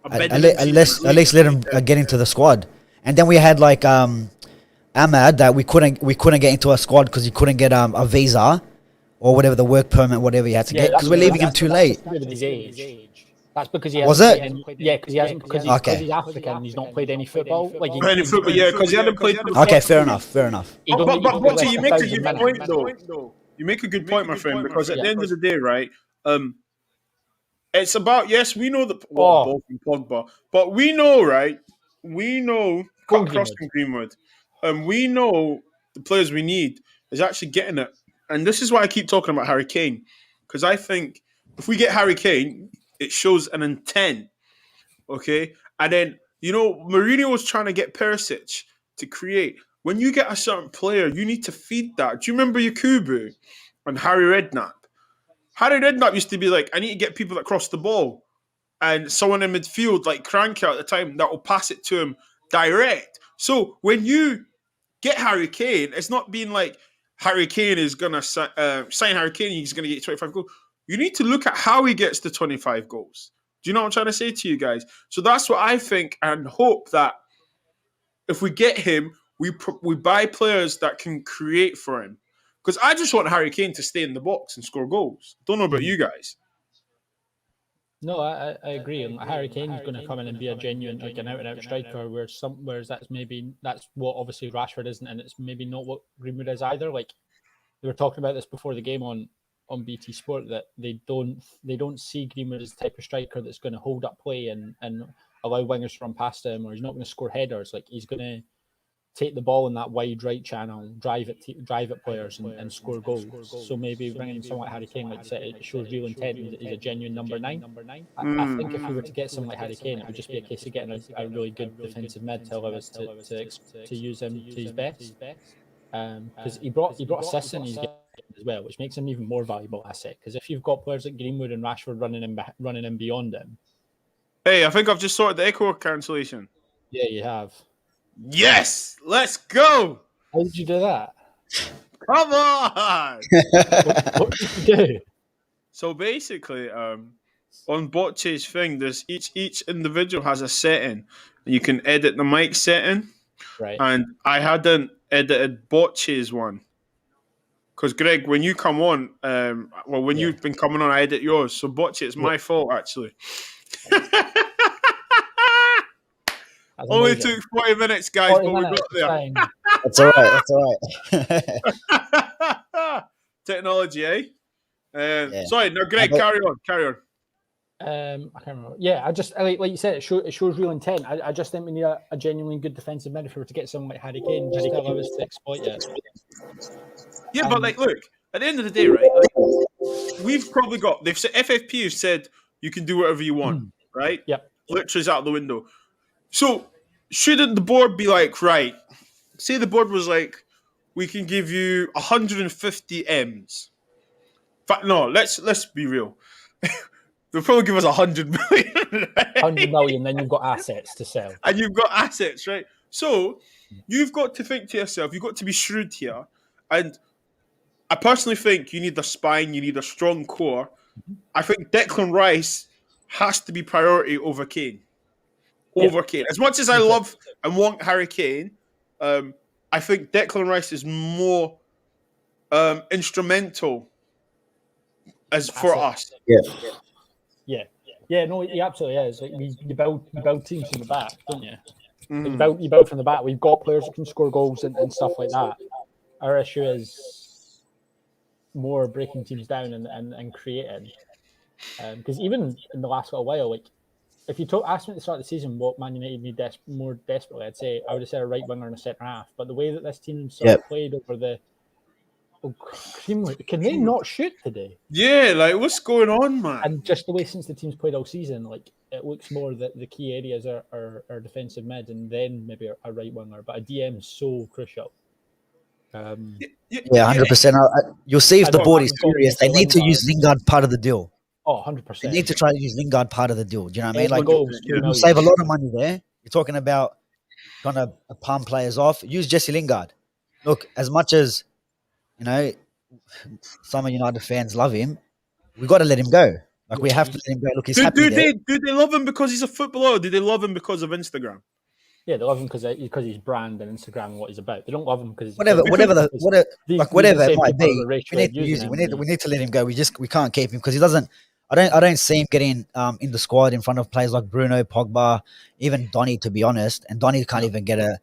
At least let them get into the squad. And then we had like Ahmad that we couldn't get into a squad because he couldn't get a visa or whatever, the work permit, whatever he had to get, because we're leaving him too late. That's because he was it? Because he hasn't. Because he's African. He's not played any football. Like because he hadn't played. Okay, fair enough. But you make a good point though. You make a good point, my friend, because at the end of the day, right? It's about, yes, we know that both and Pogba, but we know, right? We know crossing Greenwood, and we know the players we need is actually getting it. And this is why I keep talking about Harry Kane, because I think if we get Harry Kane, it shows an intent, okay? And then, Mourinho was trying to get Perisic to create. When you get a certain player, you need to feed that. Do you remember Yakubu and Harry Redknapp? Harry Redknapp used to be like, I need to get people that cross the ball. And someone in midfield, like Cranky at the time, that will pass it to him direct. So when you get Harry Kane, it's not being like Harry Kane is going to sign Harry Kane, he's going to get 25 goals. You need to look at how he gets the 25 goals. Do you know what I'm trying to say to you guys? So that's what I think and hope, that if we get him, we buy players that can create for him. Because I just want Harry Kane to stay in the box and score goals. Don't know about you guys. No, I agree. And Harry Kane's going to come in and be a genuine, like an out-and-out striker, whereas that's what obviously Rashford isn't, and it's maybe not what Greenwood is either. Like, we were talking about this before the game on BT Sport, that they don't see Greenwood as the type of striker that's going to hold up play and allow wingers to run past him, or he's not going to score headers. Like, he's going to take the ball in that wide right channel, drive at players and score goals. So maybe bringing someone like Harry Kane, like I said, it shows real intent. He's a genuine number 9. I think if we were to get someone like Harry Kane, it would just be a case of getting a really good defensive mid to allow us to use him to his best. Because he brought assists in his game as well, which makes him an even more valuable asset. Because if you've got players like Greenwood and Rashford running in beyond him. Hey, I think I've just sorted the echo cancellation. Yeah, you have. Yes, let's go. How did you do that? Come on. What did you do? So basically, on Botche's thing, there's each individual has a setting. You can edit the mic setting, right? And I hadn't edited Botche's one because Greg, when you come on, you've been coming on, I edit yours. So Botche, it's my fault actually. Only took 40 minutes, guys, but we got there. That's all right. Technology, eh? Sorry, no, Greg, carry on. I can't remember. Yeah, I just like you said, it shows real intent. I just think we need a genuinely good defensive midfielder to get someone like Harry Kane, just to allow us to exploit it. Yeah, but like, look, at the end of the day, right? Like, we've probably got. They've said FFP have said you can do whatever you want, right? Yep. Literally's out the window. So shouldn't the board be like, right? Say the board was like, we can give you 150 M's. No, let's be real. They'll probably give us 100 million. Right? 100 million, then you've got assets to sell. And you've got assets, right? So you've got to think to yourself, you've got to be shrewd here. And I personally think you need a spine, you need a strong core. I think Declan Rice has to be priority over Kane. Kane. As much as I love and want Harry Kane, I think Declan Rice is more instrumental for us. Yeah. No, he absolutely is. Like, you build teams from the back, don't you? Like, you build from the back. We've got players that can score goals and stuff like that. Our issue is more breaking teams down and creating. Because even in the last little while, like, if you asked me at the start of the season what Man United need more desperately, I would have said a right winger and a centre half. But the way that this team played over the can they not shoot today? Yeah, like, what's going on, man? And just the way since the team's played all season, like, it looks more that the key areas are defensive mid and then maybe a right winger. But a DM is so crucial. Yeah, 100%. You'll see if the board is serious. They need to use Lingard part of the deal. Oh, 100%. They need to try to use Lingard part of the deal. Do you know what I mean? Like, you save a lot of money there. You're talking about trying to palm players off. Use Jesse Lingard. Look, as much as, you know, some of United fans love him, we've got to let him go. Like, we have to let him go. Look, he's happy there. Do they love him because he's a footballer, or do they love him because of Instagram? Yeah, they love him because he's brand and Instagram and what he's about. They don't love him because whatever it might be. We need to use him. We need to let him go. We can't keep him because he doesn't. I don't see him getting in the squad in front of players like Bruno, Pogba, even Donny, to be honest. And Donny can't even get a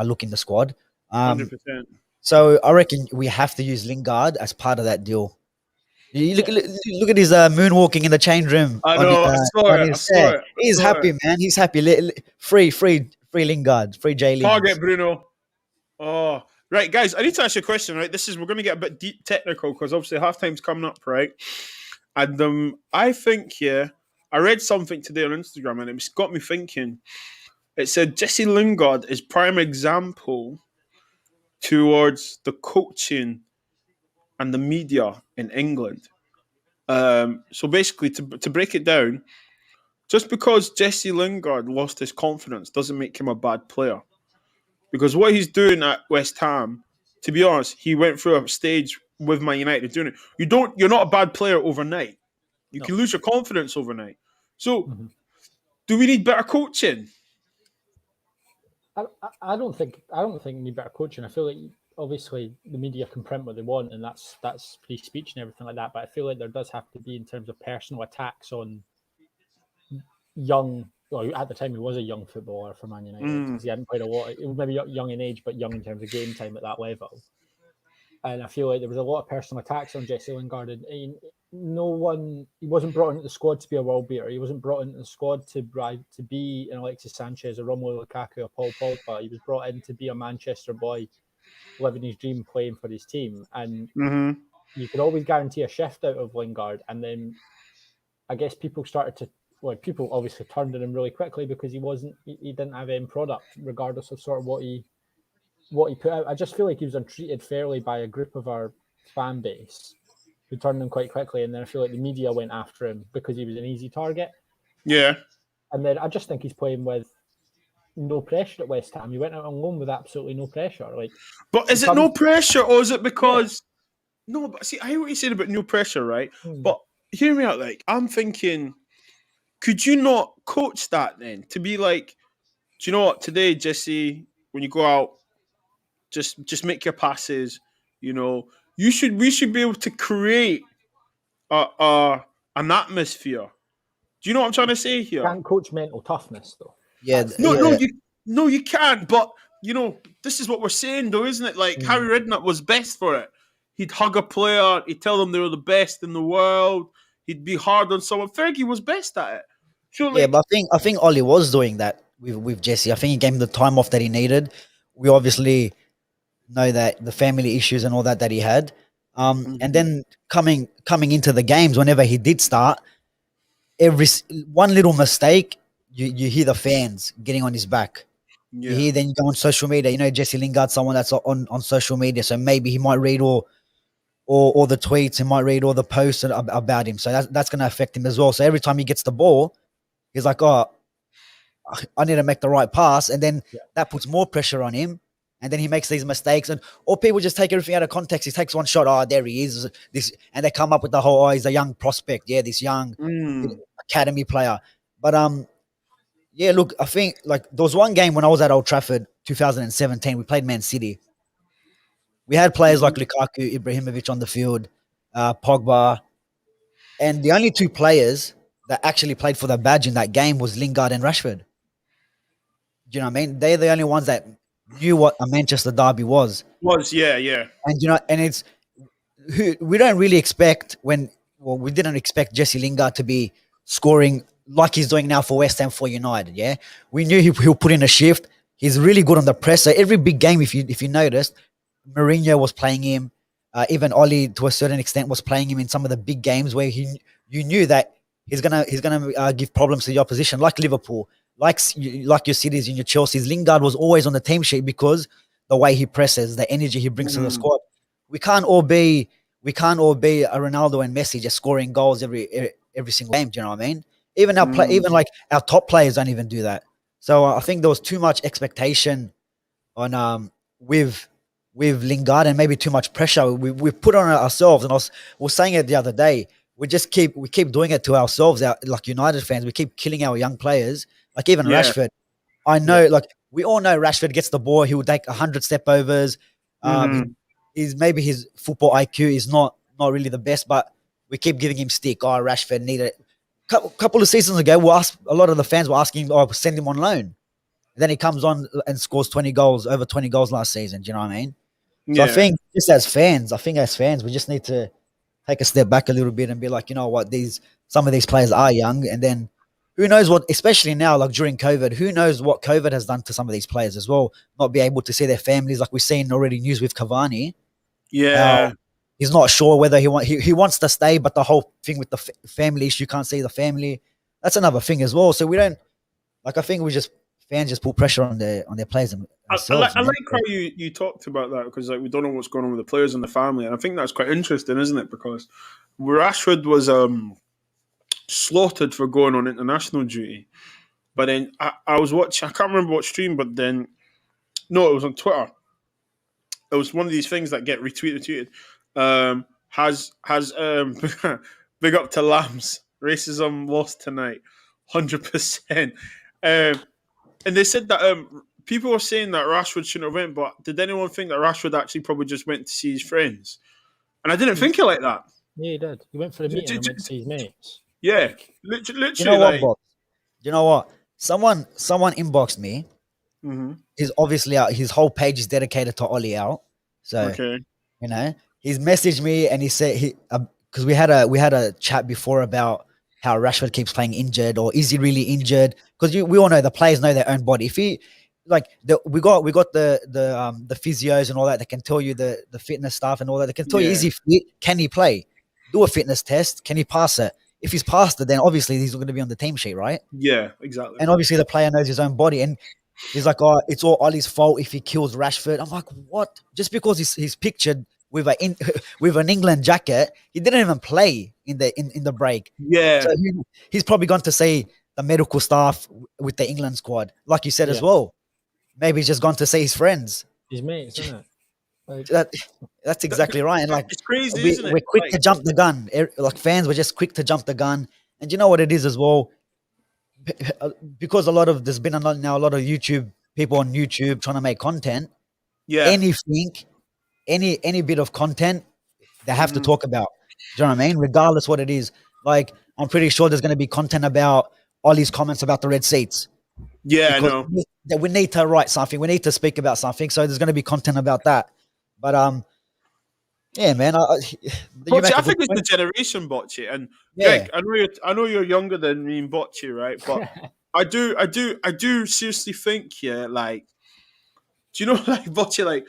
look in the squad. 100%. So I reckon we have to use Lingard as part of that deal. You look at his moonwalking in the change room. I know. I saw it. He's happy, man. He's happy. Free Lingard. Free J Lingard. Target Bruno. Oh, right, guys. I need to ask you a question. Right, we're going to get a bit deep technical because obviously halftime's coming up, right? And I think I read something today on Instagram and it's got me thinking. It said Jesse Lingard is prime example towards the coaching and the media in England. So basically, to break it down, just because Jesse Lingard lost his confidence doesn't make him a bad player. Because what he's doing at West Ham, to be honest, he went through a stage with Man United doing it. You're not a bad player overnight. You can lose your confidence overnight. So, do we need better coaching? I don't think we need better coaching. I feel like obviously the media can print what they want, and that's free speech and everything like that. But I feel like there does have to be, in terms of personal attacks on young. Well, at the time he was a young footballer for Man United because he hadn't played a lot. Maybe young in age, but young in terms of game time at that level. And I feel like there was a lot of personal attacks on Jesse Lingard. And he wasn't brought into the squad to be a world beater. He wasn't brought into the squad to be an Alexis Sanchez, a Romelu Lukaku, or Paul Pogba. He was brought in to be a Manchester boy, living his dream, playing for his team. And you could always guarantee a shift out of Lingard. And then I guess people obviously turned on him really quickly because he didn't have any product, regardless of sort of what he put out. I just feel like he was untreated fairly by a group of our fan base who turned him quite quickly, and then I feel like the media went after him because he was an easy target. Yeah. And then I just think he's playing with no pressure at West Ham. He went out on loan with absolutely no pressure. But is it no pressure, or is it because... Yeah. No, but see, I hear what you said about no pressure, right? But hear me out, I'm thinking... Could you not coach that then? To be like, do you know what? Today, Jesse, when you go out, just make your passes. We should be able to create an atmosphere. Do you know what I'm trying to say here? You can't coach mental toughness, though. Yeah. No, you can't. But this is what we're saying, though, isn't it? Like Harry Redknapp was best for it. He'd hug a player. He'd tell them they were the best in the world. He'd be hard on someone. Fergie was best at it. Yeah, but I think Ollie was doing that with Jesse. I think he gave him the time off that he needed. We obviously know that the family issues and all that he had. And then coming into the games, whenever he did start, every one little mistake, you hear the fans getting on his back. Yeah. You hear, then you go on social media. Jesse Lingard, someone that's on social media, so maybe he might read all the tweets, he might read all the posts about him. So that's going to affect him as well. So every time he gets the ball, he's like, oh, I need to make the right pass. And then that puts more pressure on him. And then he makes these mistakes. Or people just take everything out of context. He takes one shot. Oh, there he is. And they come up with the whole, he's a young prospect. Yeah, this young academy player. But, look, I think there was one game when I was at Old Trafford, 2017. We played Man City. We had players like Lukaku, Ibrahimovic on the field, Pogba. And the only two players that actually played for the badge in that game was Lingard and Rashford. Do you know what I mean? They're the only ones that knew what a Manchester derby was. Yeah. And we don't really expect we didn't expect Jesse Lingard to be scoring like he's doing now for West Ham, for United, yeah? We knew he'll put in a shift. He's really good on the press. So every big game, if you noticed, Mourinho was playing him. Even Ollie, to a certain extent, was playing him in some of the big games where you knew that he's gonna give problems to the opposition, like Liverpool, like your Cities and your Chelseas. Lingard was always on the team sheet because the way he presses, the energy he brings to the squad. We can't all be a Ronaldo and Messi just scoring goals every single game. Do you know what I mean? Even our top players don't even do that. So I think there was too much expectation on with Lingard, and maybe too much pressure we put on ourselves. And we were saying it the other day. We keep doing it to ourselves, like United fans. We keep killing our young players, like even Rashford. I know, like we all know, Rashford gets the ball, he will take 100 step overs. Maybe his football IQ is not really the best, but we keep giving him stick. Oh, Rashford needed it. Couple of seasons ago, a lot of the fans were asking, "Oh, send him on loan." And then he comes on and scores over 20 goals last season. Do you know what I mean? So I think as fans, we just need to take a step back a little bit and be like, you know what, some of these players are young, and then who knows what, especially now, like during COVID, who knows what COVID has done to some of these players as well, not be able to see their families, like we've seen already news with Cavani. Yeah. He's not sure whether he wants to stay, but the whole thing with the family issue, you can't see the family. That's another thing as well. So we don't, like, I think fans just put pressure on their players and I like how you talked about that, because like we don't know what's going on with the players and the family, and I think that's quite interesting, isn't it? Because Rashford was slaughtered for going on international duty, but then I was watching, I can't remember what stream, but then no, it was on Twitter. It was one of these things that get retweeted. Has big up to Lambs. Racism lost tonight, 100%. And they said that people were saying that Rashford shouldn't have went, but did anyone think that Rashford actually probably just went to see his friends? And I didn't think it like that. Yeah, he did. He went for the meeting and went to see his mates. Yeah, literally. You know what, Bob? You know what? Someone inboxed me. He's obviously out. His whole page is dedicated to Ollie out. So you know, he's messaged me and he said because we had a chat before about how Rashford keeps playing injured, or is he really injured? Because we all know the players know their own body. If he we got the physios and all that can tell you the fitness stuff and all that. They can tell you, is he fit? Can he play? Do a fitness test. Can he pass it? If he's passed it, then obviously he's going to be on the team sheet, right? Yeah, exactly. And obviously the player knows his own body, and he's like, "Oh, it's all Ollie's fault if he kills Rashford." I'm like, "What?" Just because he's pictured with an England jacket, he didn't even play in the break. Yeah, so he's probably gone to see the medical staff with the England squad, like you said as well. Maybe he's just gone to see his friends, his mates, isn't it? Like, that's exactly right. And like, it's crazy, isn't it? We're quick to jump the gun. Like fans, we're just quick to jump the gun. And you know what it is as well? Because there's been a lot of YouTube people on YouTube trying to make content. Yeah. Anything, any bit of content, they have to talk about. Do you know what I mean? Regardless what it is. Like, I'm pretty sure there's going to be content about Ollie's comments about the red seats. Yeah, I know. We need to write something. We need to speak about something. So there's going to be content about that. But yeah, man. I think it's the generation, Bocce. And Greg, I know you're younger than me and Bocce, right? But I do seriously think, like, do you know, like, Bocce, like,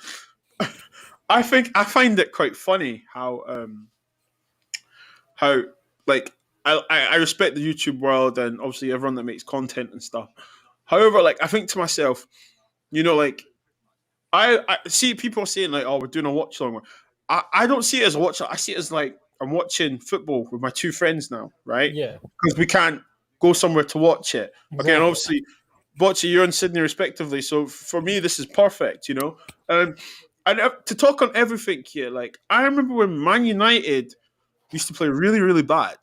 I find it quite funny how like I respect the YouTube world and obviously everyone that makes content and stuff. However, like, I think to myself, you know, like, I see people saying like, "Oh, we're doing a watch along." I don't see it as a watch. I see it as like I'm watching football with my two friends now, right? Yeah. Because we can't go somewhere to watch it. Okay, and obviously, Bocce, you're in Sydney respectively. So for me, this is perfect, you know. And to talk on everything here, like, I remember when Man United used to play really, really bad,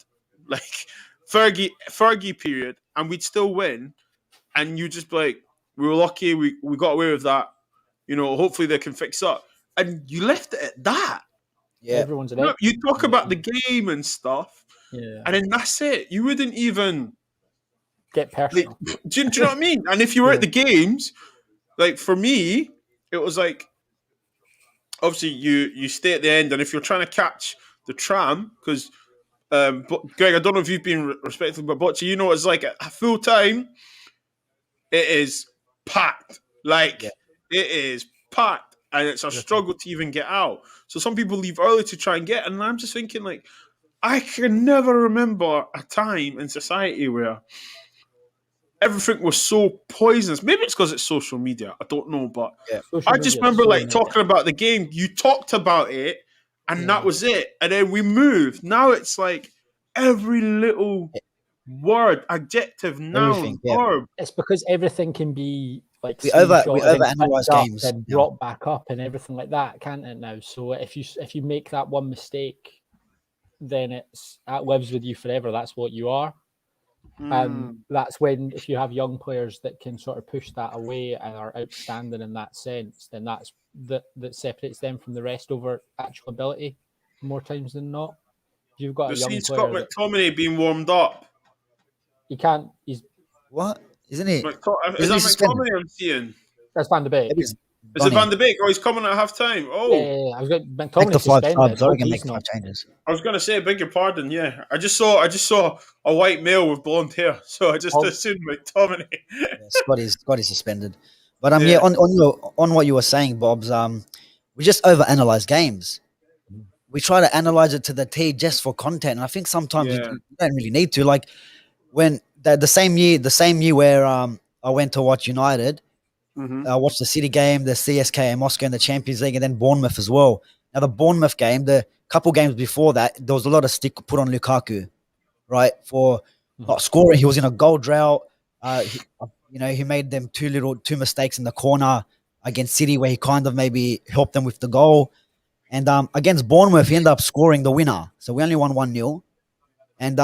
like Fergie period, and we'd still win, and you just be like, we were lucky, we got away with that. You know, hopefully they can fix up. And you left it at that. Yeah. Everyone's you talk about the game and stuff. Yeah. And then that's it. You wouldn't even get personal. Like, do you know what I mean? And if you were at the games, like, for me, it was like, obviously you stay at the end, and if you're trying to catch the tram, because Greg, I don't know if you've been respectful, but Bocce, you know, it's like a full time. It is packed. Like, it is packed, and it's a struggle to even get out. So some people leave early to try and get, and I'm just thinking, like, I can never remember a time in society where everything was so poisonous. Maybe it's because it's social media. I don't know, but Social I just media is remember so like negative. talking about the game. You talked about it, and that was it. And then we moved. Now it's like every little word, adjective, Everything. noun, Yeah. verb. It's because everything can be like We screenshotted and overanalyze clipped up games and now. brought back up and everything like that, can't it now? So if you make that one mistake, then it lives with you forever. That's what you are. And that's when, if you have young players that can sort of push that away and are outstanding in that sense, then that separates them from the rest over actual ability more times than not. If you've got You a young seen Scott player that McTominay being warmed up. you can't, he's What? Isn't he? Is Isn't he that suspended? McTominay I'm seeing? that's Van de Beek. Maybe it's Is it Donny. Van de Beek? Oh, he's coming at half time. Oh, I was going Make McTominay the 5 suspended. subs. I Hope reckon he's make 5 not. changes. I was gonna say, beg your pardon. Yeah, I just saw a white male with blonde hair, so I just assumed McTominay. Yeah, Scotty's suspended. But Yeah. on what you were saying, Bob's, we just overanalyze games. We try to analyze it to the T just for content, and I think sometimes Yeah. you don't really need to. Like when the same year where I went to watch United, I watched the City game, the CSK and Moscow in the Champions League, and then Bournemouth as well. Now the Bournemouth game, the couple games before that, there was a lot of stick put on Lukaku, right, for not scoring. He was in a goal drought. He made them two mistakes in the corner against City where he kind of maybe helped them with the goal. And against Bournemouth, he ended up scoring the winner. So we only won 1-0. And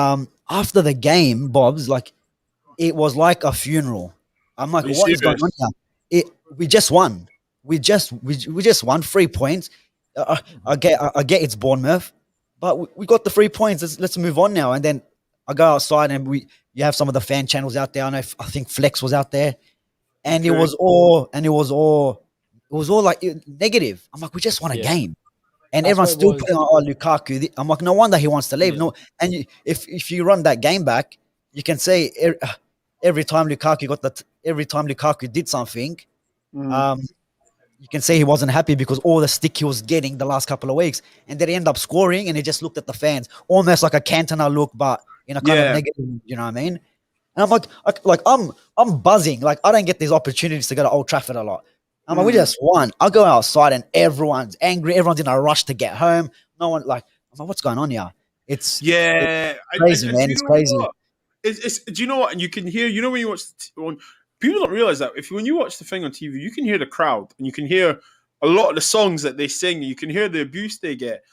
after the game, Bob's, like, it was like a funeral. I'm like, Are you what is going serious? on here? We just won. We just won 3 points. I get it's Bournemouth, but we got the 3 points. Let's move on now. And then I go outside and you have some of the fan channels out there. I think Flex was out there, and it was all like negative. I'm like, we just won a game. And That's everyone's what it still was. putting on Lukaku. I'm like, no wonder he wants to leave. Yeah. No, and if you run that game back, you can see every time Lukaku did something, you can see he wasn't happy because all the stick he was getting the last couple of weeks, and then he ended up scoring, and he just looked at the fans almost like a Cantona look, but in a kind of negative. You know what I mean? And I'm like, I'm buzzing. Like, I don't get these opportunities to go to Old Trafford a lot. I'm like, we just won. I go outside and everyone's angry. Everyone's in a rush to get home. No one, like, I'm like, what's going on here? It's crazy, man. It's crazy. Do you know what? And you can hear, when you watch people don't realize that when you watch the thing on TV, you can hear the crowd and you can hear a lot of the songs that they sing. You can hear the abuse they get.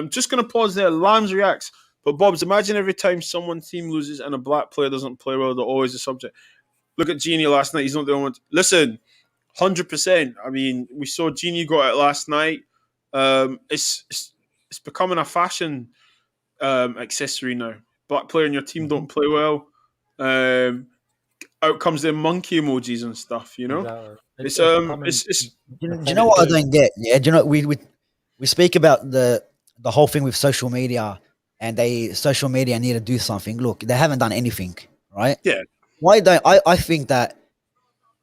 Just going to pause there. Lambs reacts. But Bob's, imagine every time someone's team loses and a black player doesn't play well, they're always the subject. Look at Genie last night. He's not the only one. Listen, 100%. I mean, we saw Genie go out last night. It's becoming a fashion accessory now. Black player in your team don't play well. Out comes the monkey emojis and stuff. You know, Exactly. Do you know what I don't get? Yeah, do you know we speak about the whole thing with social media, and social media need to do something. Look, they haven't done anything, right? Yeah. Why don't I think that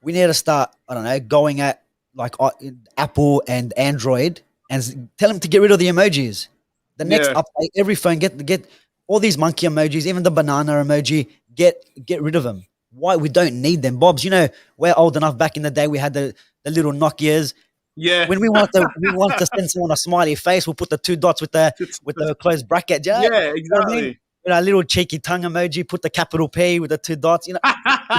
we need to start, I don't know, going at like Apple and Android and tell them to get rid of the emojis. The next update, every phone get all these monkey emojis, even the banana emoji, get rid of them. Why? We don't need them. Bobs, we're old enough. Back in the day, we had the little Nokias. Yeah. When we want to send someone a smiley face, we'll put the 2 dots with the closed bracket. Yeah, exactly. You know what I mean? A little cheeky tongue emoji, put the capital P with the 2 dots. You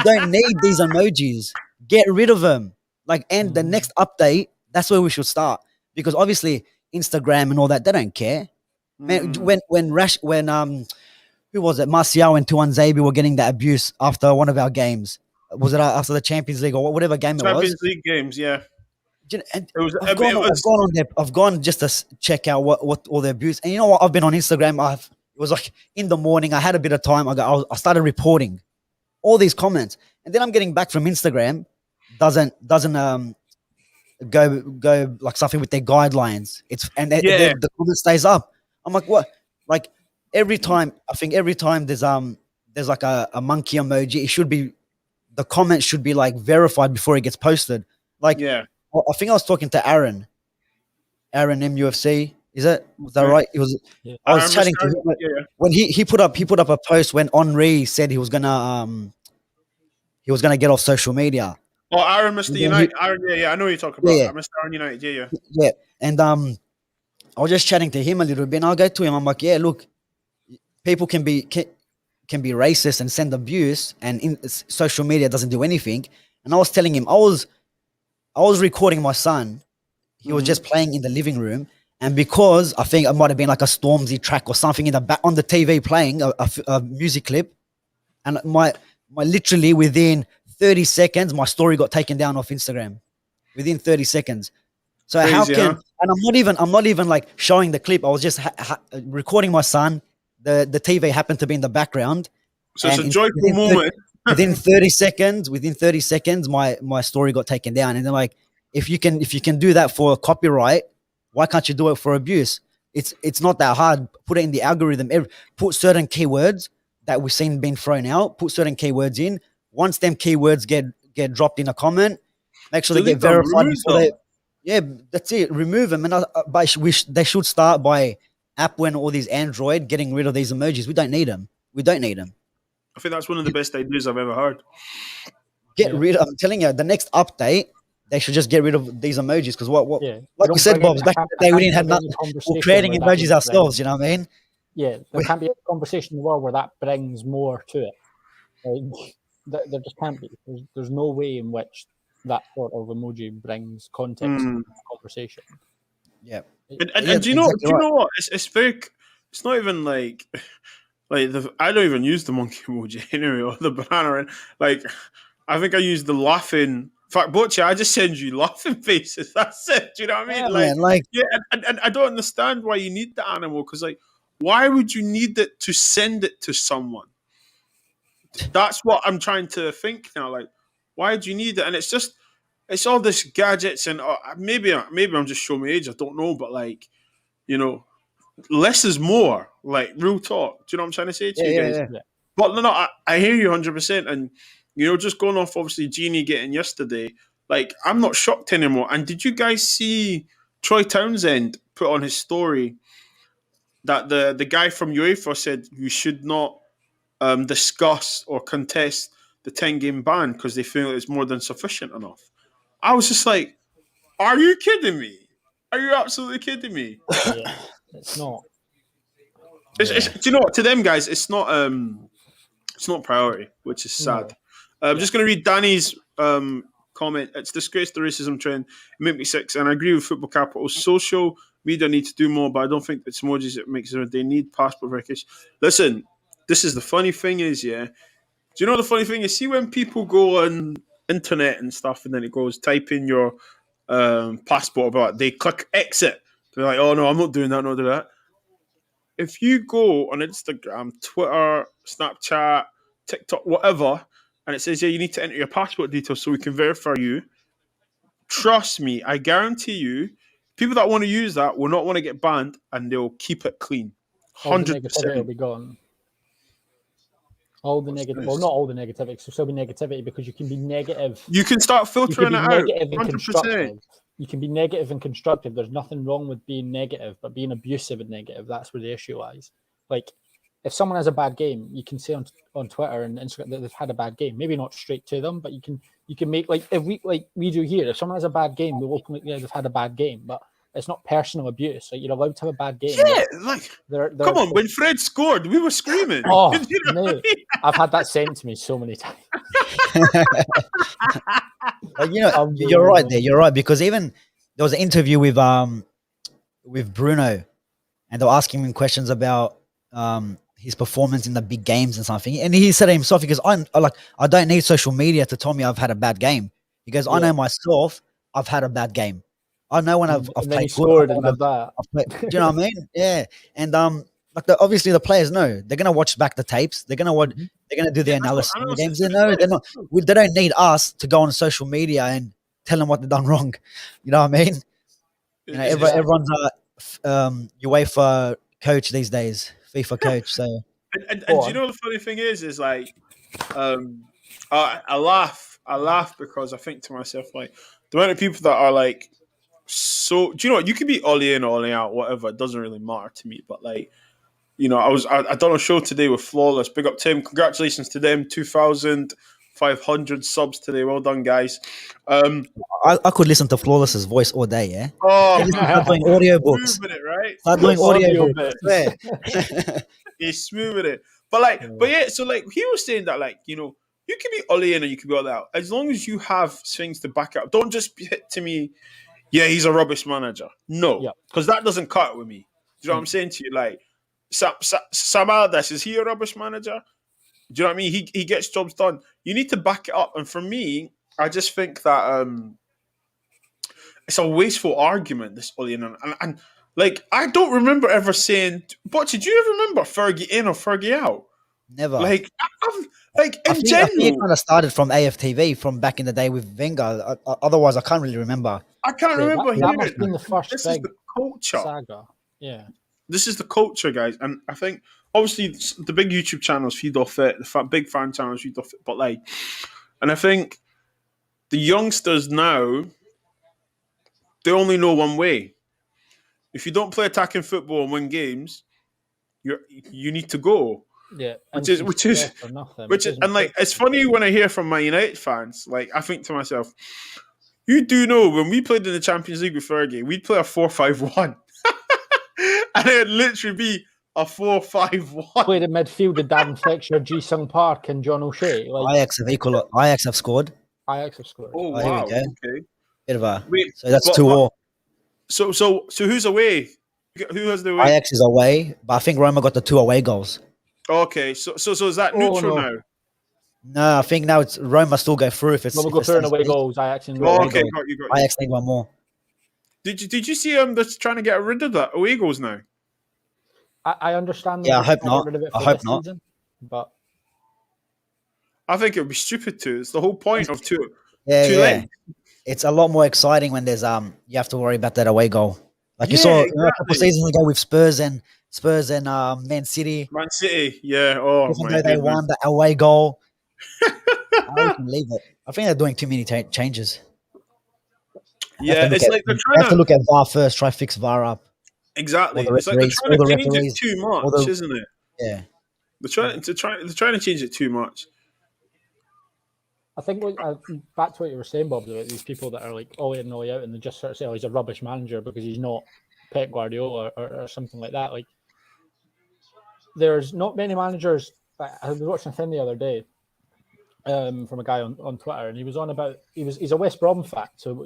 don't need these emojis. Get rid of them. And the next update, that's where we should start, because obviously Instagram and all that, they don't care. Man, when who was it? Martial and Tuanzebe were getting that abuse after one of our games. Was it after the Champions League or whatever game it was? Champions League games, yeah. I've gone just to check out what all the abuse. And you know what? I've been on Instagram. It was like in the morning. I had a bit of time. I started reporting all these comments, and then I'm getting back from Instagram. Doesn't go like something with their guidelines. The comment stays up. I'm like, what? Like every time there's like a monkey emoji, it should be, the comment should be like verified before it gets posted. Like, I think I was talking to Aaron MUFC. Was that right? It was. Yeah. I was chatting to him when he put up a post when Henri said he was gonna he was gonna get off social media. Oh, Aaron, Mr. United. Aaron, yeah, I know what you're talking about. Yeah. Mr. Aaron United, yeah. Yeah, and I was just chatting to him a little bit, and I'll go to him. I'm like, yeah, look, people can be racist and send abuse, and social media doesn't do anything. And I was telling him, I was recording my son. He was just playing in the living room, and because I think it might have been like a Stormzy track or something in the back on the TV playing a music clip, and my literally within 30 seconds, my story got taken down off Instagram. Within 30 seconds. So Crazy, how can huh? and I'm not even like showing the clip. I was just recording my son. The TV happened to be in the background. So it's a joyful moment. within 30 seconds, my story got taken down. And they're like, if you can do that for copyright, why can't you do it for abuse? It's not that hard. Put it in the algorithm. Put certain keywords that we've seen being thrown out. Put certain keywords in. Once them keywords get dropped in a comment, make sure they get verified before they. Yeah, that's it. Remove them, and they should start by Apple and all these Android getting rid of these emojis. We don't need them. We don't need them. I think that's one of the best ideas I've ever heard. Get rid of. I'm telling you, the next update, they should just get rid of these emojis because what? Yeah. Like we said, Bobz, back in the day, we didn't have nothing. We're creating emojis ourselves. You know what I mean? Yeah, there can't be a conversation in the world where that brings more to it. Like, there just can't be. There's no way in which that sort of emoji brings context to the conversation. Yeah. And do you know? Do you know what? It's very. It's not even like I don't even use the monkey emoji anyway or the banana. Like I think I use the laughing. In fact, Butcher, I just send you laughing faces. That's it. Do you know what I mean? Yeah, and I don't understand why you need the animal because why would you need it to send it to someone? That's what I'm trying to think now. Like, why do you need it? And it's all this gadgets and maybe I'm just showing my age. I don't know, but less is more. Like real talk. Do you know what I'm trying to say to you guys? Yeah. But no, I hear you 100%. And just going off obviously Genie getting yesterday. Like I'm not shocked anymore. And did you guys see Troy Townsend put on his story that the guy from UEFA said you should not discuss or contest the 10-game ban because they feel it's more than sufficient enough. I was just like, are you kidding me? Are you absolutely kidding me? Yeah, it's not. Do you know what? To them guys, it's not priority, which is sad. I'm just going to read Danny's comment. It's disgrace the racism trend. It made me sick, and I agree with Football Capital. Social media need to do more, but I don't think it's emojis that makes it. They need passport verification. Listen, this is the funny thing is, yeah. Do you know the funny thing is? See when people go on internet and stuff, and then it goes type in your passport about. They click exit. They're like, oh no, I'm not doing that. Not doing that. If you go on Instagram, Twitter, Snapchat, TikTok, whatever, and it says, yeah, you need to enter your passport details so we can verify you. Trust me, I guarantee you, people that want to use that will not want to get banned, and they'll keep it clean. 100%. Will be gone. All the negative, well, not all the negativity. So still be negativity because you can be negative. You can start filtering it out. 100%. You can be negative and constructive. There's nothing wrong with being negative, but being abusive and negative, that's where the issue lies. Like, if someone has a bad game, you can say on Twitter and Instagram that they've had a bad game. Maybe not straight to them, but you can make if we do here. If someone has a bad game, we'll openly they've had a bad game, but it's not personal abuse. Like, you're allowed to have a bad game. Yeah, come on. When Fred scored, we were screaming. Oh, no. I've had that sent to me so many times. You're right there. You're right, because even there was an interview with Bruno, and they were asking him questions about his performance in the big games and something, and he said to himself, he goes, I don't need social media to tell me I've had a bad game. He goes, I know myself, I've had a bad game. I know when I've played good. Do you know what I mean? Yeah, and obviously the players know they're gonna watch back the tapes. They're gonna watch. They're gonna do the analysis of the games. They know they're not. They don't need us to go on social media and tell them what they've done wrong. You know what I mean? Everyone's UEFA coach these days, FIFA coach. So and do you know the funny thing is like, I laugh because I think to myself, like, the amount of people that are like. So, do you know what? You can be Ollie in, Ollie out, whatever. It doesn't really matter to me. But, like, I done a show today with Flawless. Big up Tim. Congratulations to them. 2,000 500 subs today. Well done, guys. I could listen to Flawless's voice all day, yeah? Oh, Start doing audiobooks. smooth with it, right? Start doing Audio audiobooks. I swear. He's smooth with it. But so he was saying that, like, you know, you can be all in and you can be all out. As long as you have things to back up. Don't just hit to me, yeah, he's a rubbish manager. No, because that doesn't cut it with me. Do you know what I'm saying to you? Like, Sam Allardyce, is he a rubbish manager? Do you know what I mean? He gets jobs done. You need to back it up. And for me, I just think that it's a wasteful argument, this all in. And like, I don't remember ever saying, but did you ever remember Fergie in or Fergie out? Never. Like, I think it kind of started from AFTV from back in the day with Wenger. Otherwise, I can't really remember. I can't remember that must have been the first this big is the culture. saga. Yeah. This is the culture, guys. And I think, obviously, the big YouTube channels feed off it. The big fan channels feed off it. But, like, and I think the youngsters now, they only know one way. If you don't play attacking football and win games, you need to go. Yeah, which is and like, it's funny when I hear from Man United fans. Like, I think to myself, you do know when we played in the Champions League with Fergie, we'd play a 4-5-1, and it'd literally be a 4-5-1. Played in midfield with Darren Fletcher, Ji-Sung Park, and John O'Shea. Like, Ajax have scored. Ajax have scored. Oh wow! Okay. Bit of a, so that's 2-2. So who's away? Who has the away? Ajax is away, but I think Roma got the 2 away goals. Okay, so is that neutral now? No, I think now it's Roma still go through if it's. Roma go through and away goals. Ajax and okay, got you. Ajax need one more. Did you see they're trying to get rid of that away goals now? I understand. Yeah, I hope not. I hope not. Season, but I think it would be stupid to. It's the whole point of two. Yeah. It's a lot more exciting when there's you have to worry about that away goal. Like you saw a couple seasons ago with Spurs and Man City. Man City, yeah. Oh, even though they won the away goal, I can leave it. I think they're doing too many changes. Yeah, it's like they're trying to have to look at VAR first. Try fix VAR up. Exactly. It's like they're trying to change it too much, isn't it? Yeah. They're trying to change it too much. I think back to what you were saying, Bob, about these people that are like all in and all out, and they just sort of say, "Oh, he's a rubbish manager because he's not Pep Guardiola or something like that." Like, there's not many managers. I was watching a thing the other day from a guy on Twitter, and he was on about he's a West Brom fact, so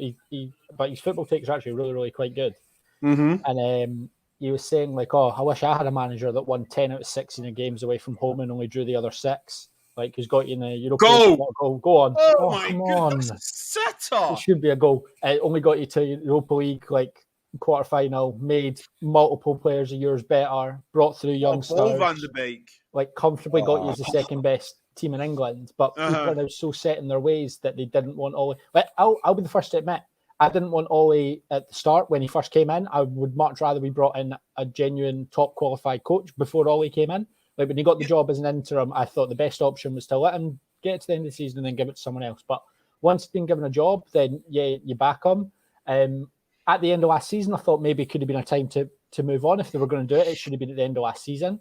but his football takes are actually really, really quite good. Mm-hmm. And he was saying like, "Oh, I wish I had a manager that won 10 out of 16 of games away from home and only drew the other 6. Like, who's got you in the Europa League. Go on. Oh my come goodness. on. Set up. It should be a goal. It only got you to Europa League, like, quarterfinal, made multiple players of yours better, brought through young stars. Van de Beek. Like, comfortably got you as the second best team in England. But people are now so set in their ways that they didn't want Ollie. But I'll be the first to admit, I didn't want Ollie at the start when he first came in. I would much rather we brought in a genuine top qualified coach before Ollie came in. Like, when he got the job as an interim, I thought the best option was to let him get to the end of the season and then give it to someone else. But once he's been given a job, then you back him. At the end of last season, I thought maybe it could have been a time to move on if they were going to do it. It should have been at the end of last season.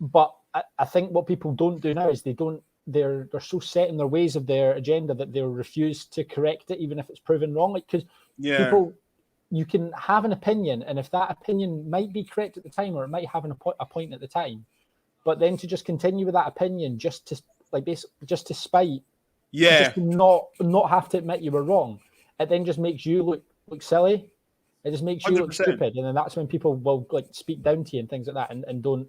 But I think what people don't do now is they're so set in their ways of their agenda that they'll refuse to correct it, even if it's proven wrong. Like, because people, you can have an opinion, and if that opinion might be correct at the time, or it might have a point at the time, but then to just continue with that opinion just to spite, just to not have to admit you were wrong, it then just makes you look silly. It just makes you 100%. look stupid, and then that's when people will like speak down to you and things like that, and don't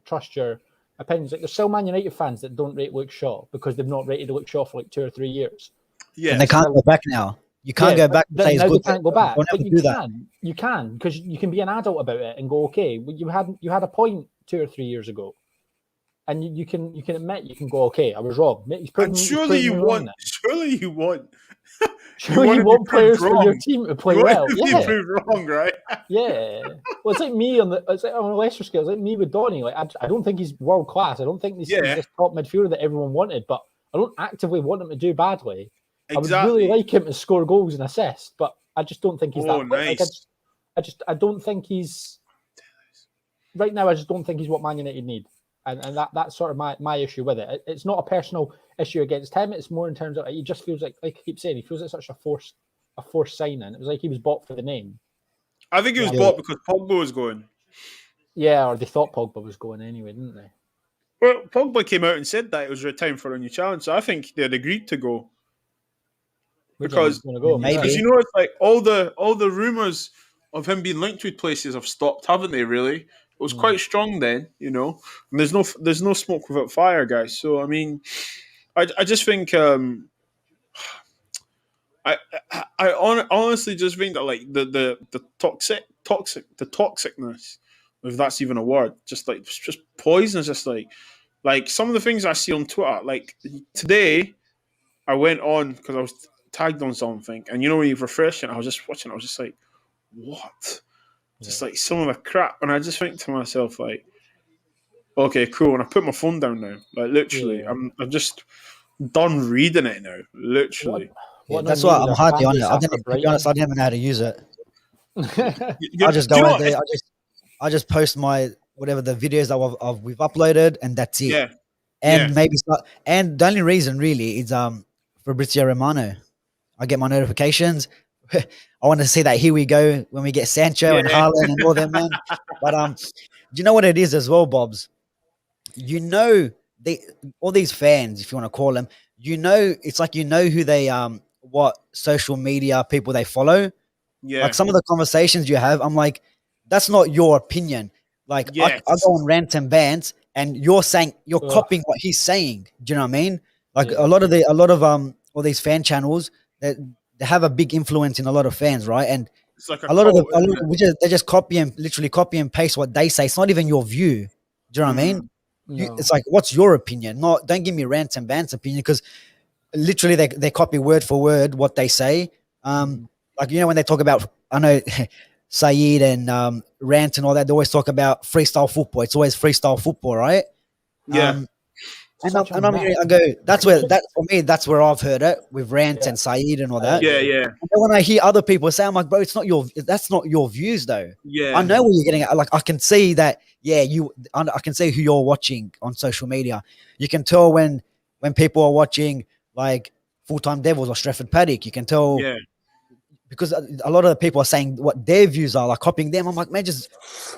trust your opinions. Like, there's still Man United fans that don't rate Luke Shaw because they've not rated Luke Shaw for like 2 or 3 years. Yeah, and they can't go back now. You can't go back. Now they can't go back. But you can because you can be an adult about it and go, okay, you had a point 2 or 3 years ago, and you can admit, you can go, okay, I was wrong. Surely you want players for your team to play well. Yeah, prove wrong, right? Yeah. Well, it's like me on a lesser scale. It's like me with Donny. Like, I don't think he's world class. I don't think he's this top midfielder that everyone wanted. But I don't actively want him to do badly. Exactly. I would really like him to score goals and assists, but I just don't think he's that. Nice. Like, I don't think he's right now. I just don't think he's what Man United need. And that's sort of my issue with it. It's not a personal issue against him. It's more in terms of he just feels like I keep saying, he feels like such a forced signing. It was like he was bought for the name. I think he was bought because Pogba was going. Yeah, or they thought Pogba was going anyway, didn't they? Well, Pogba came out and said that it was time for a new challenge, so I think they had agreed to go. Because you know, it's like all the rumors of him being linked with places have stopped, haven't they? Really, it was quite strong then, you know. And there's no smoke without fire, guys. So I mean, I just think I honestly just think that like the toxicness, if that's even a word, just poison, just like some of the things I see on Twitter. Like today, I went on because I was tagged on something, and you know when you refresh it, I was just watching. I was just like, what? Just like some of the crap, and I just think to myself like, okay, cool. And I put my phone down now. Like literally, I'm just done reading it now. Literally. That's why I'm hardly on it. To be honest, I didn't even know how to use it. I just go in there. I just post my whatever the videos that we've uploaded, and that's it. Yeah. And maybe start, and the only reason really is Fabrizio Romano. I get my notifications. I want to see that here we go when we get Sancho and Haaland and all them, man. But do you know what it is as well, Bobz? You know, all these fans, if you want to call them, you know, it's like you know who they what social media people they follow. Yeah. Like some of the conversations you have, I'm like, that's not your opinion. Like I go on rants and bants, and you're saying you're copying what he's saying. Do you know what I mean? Like a lot of all these fan channels that they have a big influence in a lot of fans, right? And it's like they just literally copy and paste what they say. It's not even your view. Do you know what I mean? No. It's like, what's your opinion? Don't give me rants and bants opinion, because literally they copy word for word what they say. Like, you know, when they talk about, I know Saeed and Rant and all that, they always talk about freestyle football. It's always freestyle football, right? Yeah. And I'm hearing, I go, that's for me, that's where I've heard it with Rant and Saeed and all that. Yeah. And then when I hear other people say, I'm like, bro, that's not your views though. Yeah. I know where you're getting at. Like, I can see that, I can see who you're watching on social media. You can tell when people are watching like Full-Time Devils or Stretford Paddock, you can tell. Yeah. Because a lot of the people are saying what their views are, like copying them. I'm like, man, just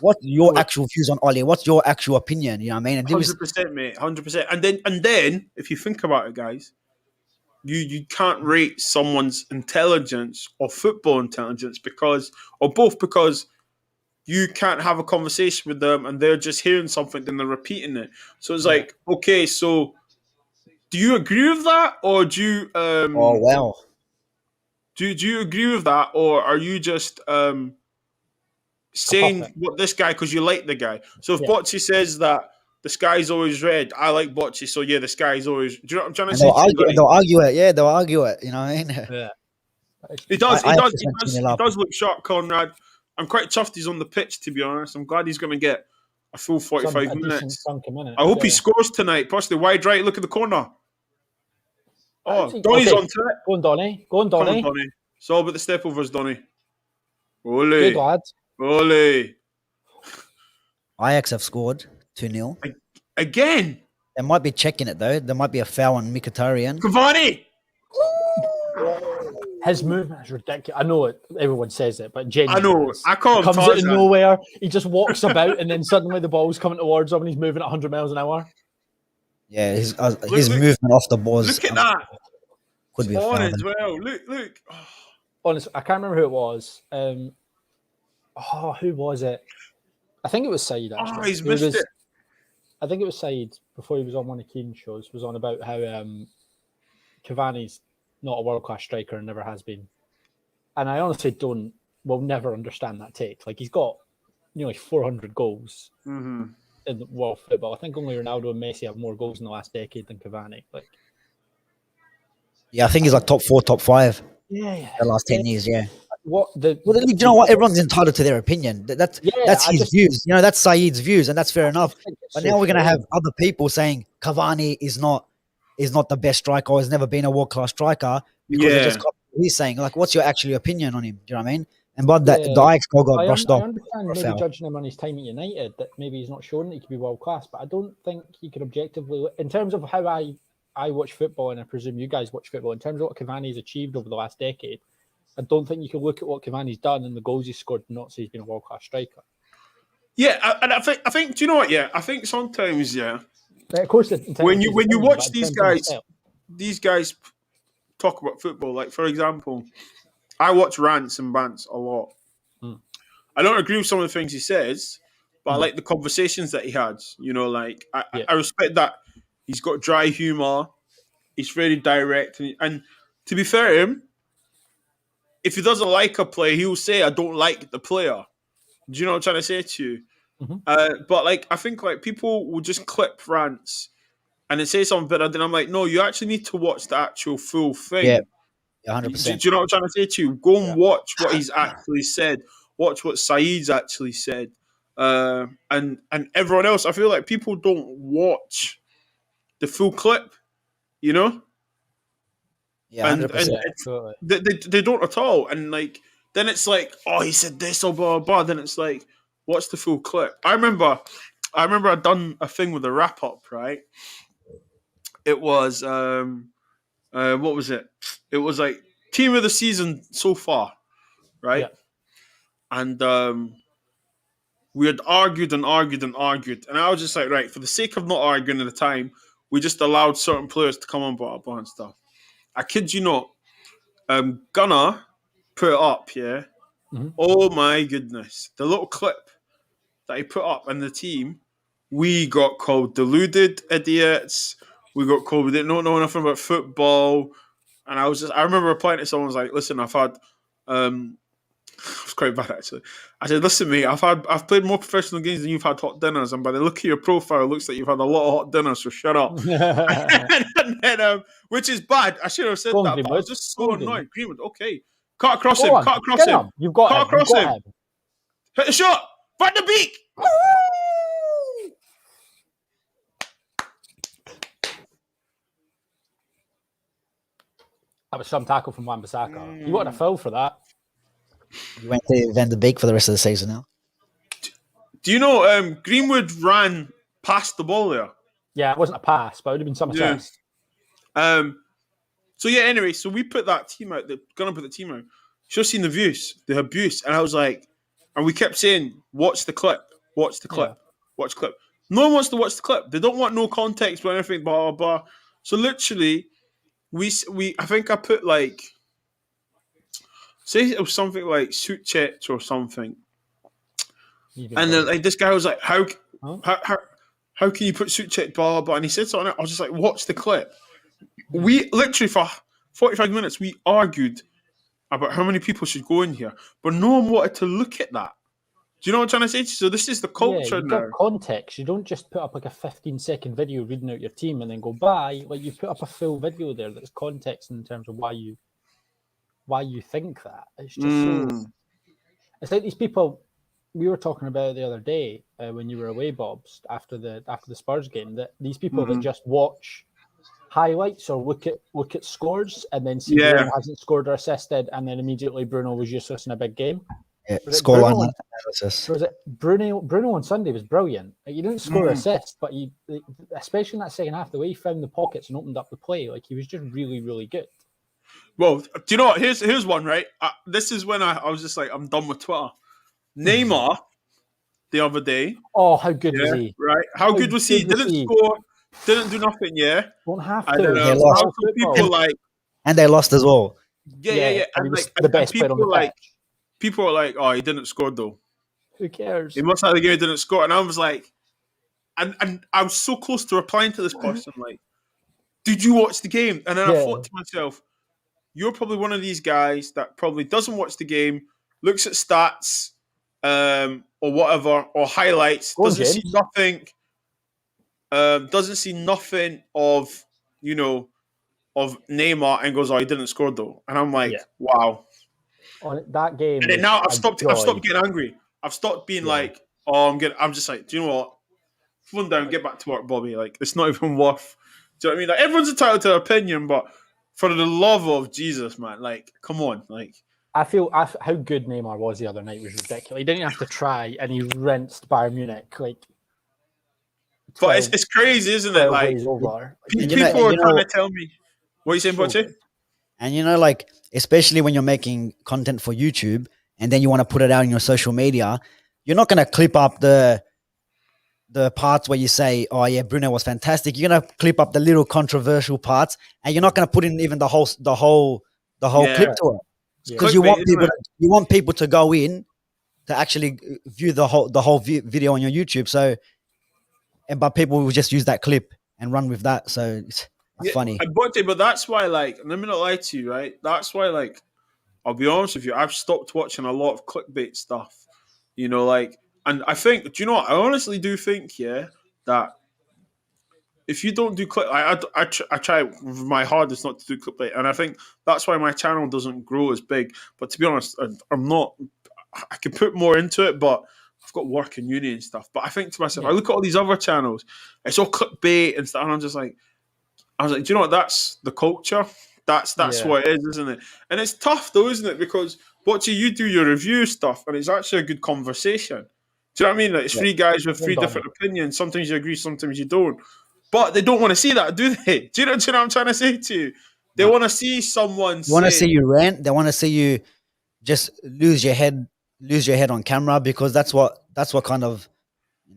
what's your actual views on Ollie? What's your actual opinion? You know what I mean? And 100%, mate, 100%. And then, if you think about it, guys, you can't rate someone's intelligence or football intelligence because you can't have a conversation with them and they're just hearing something, then they're repeating it. So it's like, okay, so do you agree with that, or do you? Oh wow. Do you agree with that, or are you just saying what this guy because you like the guy? So if Bocce says that the sky's always red, I like Bocce, so the sky's always. Do you know what I'm trying to say? They'll argue it. Yeah, they'll argue it. You know what I mean? Yeah. He does look sharp, Conrad. I'm quite chuffed he's on the pitch, to be honest. I'm glad he's going to get a full 45 minutes. I hope he scores tonight. Possibly wide right. Look at the corner. Oh, Donny's on to it. Go on, Donny. Go on, Donny. It's all about the stepovers, Donny. Ole. Good lad. Ole. Ajax have scored 2-0. Again? They might be checking it, though. There might be a foul on Mkhitaryan. Cavani! His movement is ridiculous. I know it. Everyone says it, but genuinely. I know. I call him comes Tarzan. out of nowhere. He just walks about, and then suddenly the ball's coming towards him, and he's moving at 100 miles an hour. Yeah, his movement off the ball. Look at that. Could be on as well. Look. Oh. Honestly, I can't remember who it was. Who was it? I think it was Saeed, actually. Oh, he's missed it. I think it was Saeed, before he was on one of Keane's shows, was on about how Cavani's not a world-class striker and never has been. And I honestly will never understand that take. Like, he's got nearly 400 goals. Mm-hmm. In the world football. I think only Ronaldo and Messi have more goals in the last decade than Cavani. Like, yeah, I think he's like top 4, top 5. Yeah. The last 10 years, yeah. Do you know what? Everyone's entitled to their opinion. That's his views. You know, that's Saeed's views, and that's fair enough. But now we're going to have other people saying Cavani is not the best striker or has never been a world-class striker because they just copy what he's saying. Like, what's your actual opinion on him? Do you know what I mean? And but the Ajax goal got brushed off. I understand maybe judging him on his time at United that maybe he's not shown that he could be world class, but I don't think he could objectively, in terms of how I watch football, and I presume you guys watch football, in terms of what Cavani's achieved over the last decade, I don't think you can look at what Cavani's done and the goals he's scored and not say he's been a world class striker. Yeah, and I think. Do you know what? Yeah, I think sometimes, yeah. Of course, when you watch these guys talk about football, like for example, I watch rants and bants a lot. I don't agree with some of the things he says, but I like the conversations that he had. You know, like I respect that he's got dry humor. He's very direct, and to be fair to him, if he doesn't like a player, he'll say, "I don't like the player." Do you know what I'm trying to say to you? But like, I think like people will just clip rants and then say something better. Then I'm like, no, you actually need to watch the actual full thing. Yeah, 100%. Do you know what I'm trying to say to you? Go and watch what he's actually said. Watch what Saeed's actually said. And everyone else. I feel like people don't watch the full clip. You know? Yeah, 100%. They don't at all. And like, then it's like, oh, he said this or blah, blah, blah. Then it's like, what's the full clip? I remember I'd done a thing with a wrap up, right? It was, what was it? It was like team of the season so far, right? Yeah. And we had argued and argued and argued. And I was just like, right, for the sake of not arguing at the time, we just allowed certain players to come on board and stuff. I kid you not, Gunnar put it up, yeah? Oh my goodness. The little clip that he put up and the team, we got called deluded idiots. We got called, we didn't know nothing about football. And I remember replying to someone, was like, listen, I've had, it was quite bad actually. I said, listen, mate, I've played more professional games than you've had hot dinners. And by the look of your profile, it looks like you've had a lot of hot dinners, so shut up. and then, which is bad. I should have said that, but I was just so annoyed. Greenwood, okay. Cut across him. You've got cut across him. Hit the shot. Van de Beek. That was some tackle from Wan-Bissaka. You want a foul for that? You went to Van de Beek for the rest of the season now. Do you know Greenwood ran past the ball there? Yeah, it wasn't a pass, but it would have been some assist. So yeah, anyway, so we put that team out. They're gonna put the team out. Should have seen the abuse, and I was like, and we kept saying, "Watch the clip, watch the clip, watch the clip." No one wants to watch the clip. They don't want no context or anything. Blah blah blah. So literally, we I think I put like, say it was something like Suchet or something, and then like this guy was like, "How can you put Suchet?" Blah blah blah, and he said something. I was just like, "Watch the clip." We literally for 45 minutes we argued about how many people should go in here, but no one wanted to look at that. Do you know what I'm trying to say? So this is the culture you now. Give context. You don't just put up like a 15-second video reading out your team and then go bye. Like you put up a full video there that's context in terms of why you think that. It's just so. It's like these people we were talking about the other day when you were away, Bobz, after the Spurs game. That these people that just watch highlights or look at scores and then see Bruno hasn't scored or assisted, and then immediately Bruno was useless in a big game. Yeah, scoreline analysis. Was it Bruno on Sunday was brilliant. Like, he didn't score an assist, but he, especially in that second half, the way he found the pockets and opened up the play, like he was just really, really good. Well, do you know what? Here's one, right? This is when I was just like, I'm done with Twitter. Neymar, the other day. Oh, how good was he? Right? How good was he? Didn't score, didn't do nothing, yeah? Don't have to. They lost. And they lost as well. Yeah. And like, the best player on the pitch. People are like, oh, he didn't score though. Who cares? He must have the game, he didn't score. And I was like, and I was so close to replying to this person, like, did you watch the game? And then I thought to myself, you're probably one of these guys that probably doesn't watch the game, looks at stats, or whatever, or highlights, doesn't see nothing of, you know, of Neymar and goes, oh, he didn't score though. And I'm like, wow. On that game, and then now I've stopped getting angry. I've stopped being like, oh, I'm just like, do you know what? Phone down, get back to work, Bobby. Like, it's not even worth. Do you know what I mean? Like, everyone's entitled to their opinion, but for the love of Jesus, man, like, come on, like, I feel how good Neymar was the other night was ridiculous. He didn't have to try, and he rinsed Bayern Munich like. But it's crazy, isn't it? Like over. people are trying to tell me. What are you saying, Bocce? And like, especially when you're making content for YouTube, and then you want to put it out in your social media, you're not going to clip up the parts where you say, "Oh yeah, Bruno was fantastic." You're gonna clip up the little controversial parts, and you're not gonna put in even the whole clip to it, because you want people to go in to actually view the whole video on your YouTube. So, but people will just use that clip and run with that. So it's funny. But that's why, like, let me not lie to you, right? That's why, like, I'll be honest with you, I've stopped watching a lot of clickbait stuff. You know, like. And I think, do you know what? I honestly do think, that if you don't do clip, I try my hardest not to do clickbait, and I think that's why my channel doesn't grow as big. But to be honest, I'm not. I can put more into it, but I've got work in uni and stuff. But I think to myself, I look at all these other channels, it's all clickbait and stuff, and I was like, do you know what? That's the culture. That's what it is, isn't it? And it's tough though, isn't it? Because you do your review stuff, and it's actually a good conversation. Do you know what I mean? Like, it's three guys with three different opinions. Sometimes you agree, sometimes you don't. But they don't want to see that, do they? Do you know what I'm trying to say to you? They want to see someone. They want to see you rant. They want to see you just lose your head on camera, because that's what kind of,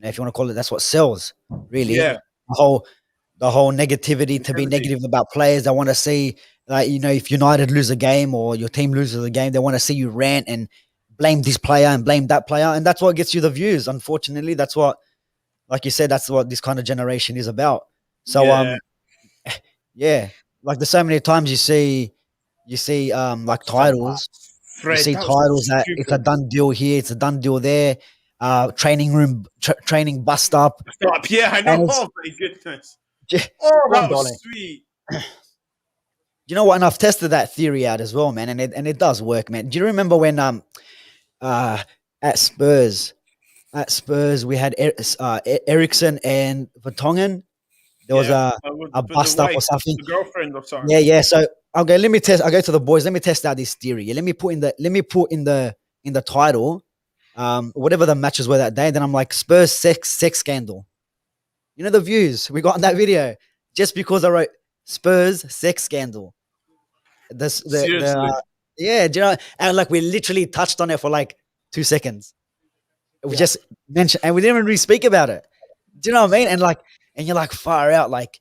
if you want to call it, that's what sells, really. Yeah. The whole negativity, to be negative about players. They want to see, like, if United lose a game or your team loses a game, they want to see you rant and blame this player and blame that player, and that's what gets you the views. Unfortunately, that's what, like you said, that's what this kind of generation is about. So like, there's so many times you see like titles. Fred, you see titles that it's a done deal here, it's a done deal there. Training room, training bust up. Yeah, I know. Oh my goodness. That was sweet. You know what? And I've tested that theory out as well, man, and it does work, man. Do you remember when at Spurs we had Ericsson and Vertonghen? There was a bust up or something. The girlfriend or something. Yeah. So okay, let me test. I go to the boys. Let me test out this theory. Yeah, let me put in the title, whatever the matches were that day. Then I'm like, Spurs sex scandal. You know the views we got on that video just because I wrote Spurs sex scandal. Seriously? Yeah, do you know? And like, we literally touched on it for like 2 seconds. We just mentioned, and we didn't even really speak about it. Do you know what I mean? And you're like, far out. Like,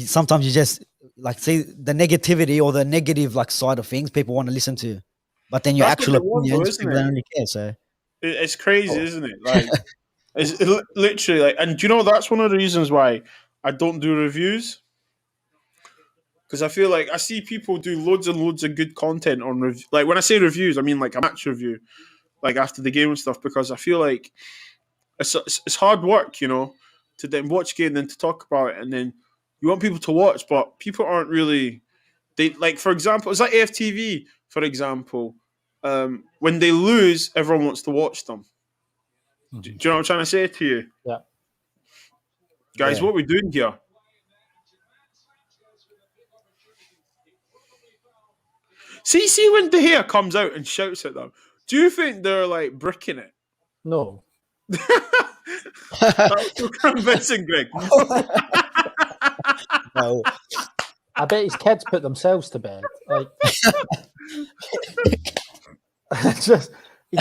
sometimes you just like see the negativity or the negative like side of things people want to listen to, but then your actual opinions, people don't really care. So it's crazy, isn't it? Like, it's literally like, and do you know that's one of the reasons why I don't do reviews. Because I feel like I see people do loads and loads of good content on like, when I say reviews, I mean like a match review, like after the game and stuff. Because I feel like it's hard work, to then watch a game, then to talk about it, and then you want people to watch, but people aren't really. They like, for example, it's like AFTV, for example. When they lose, everyone wants to watch them. Mm-hmm. Do you know what I'm trying to say to you? Yeah, guys, what are we doing here? See when De Gea comes out and shouts at them, do you think they're like bricking it? No. That was so convincing, Greg. No. I bet his kids put themselves to bed. Like, he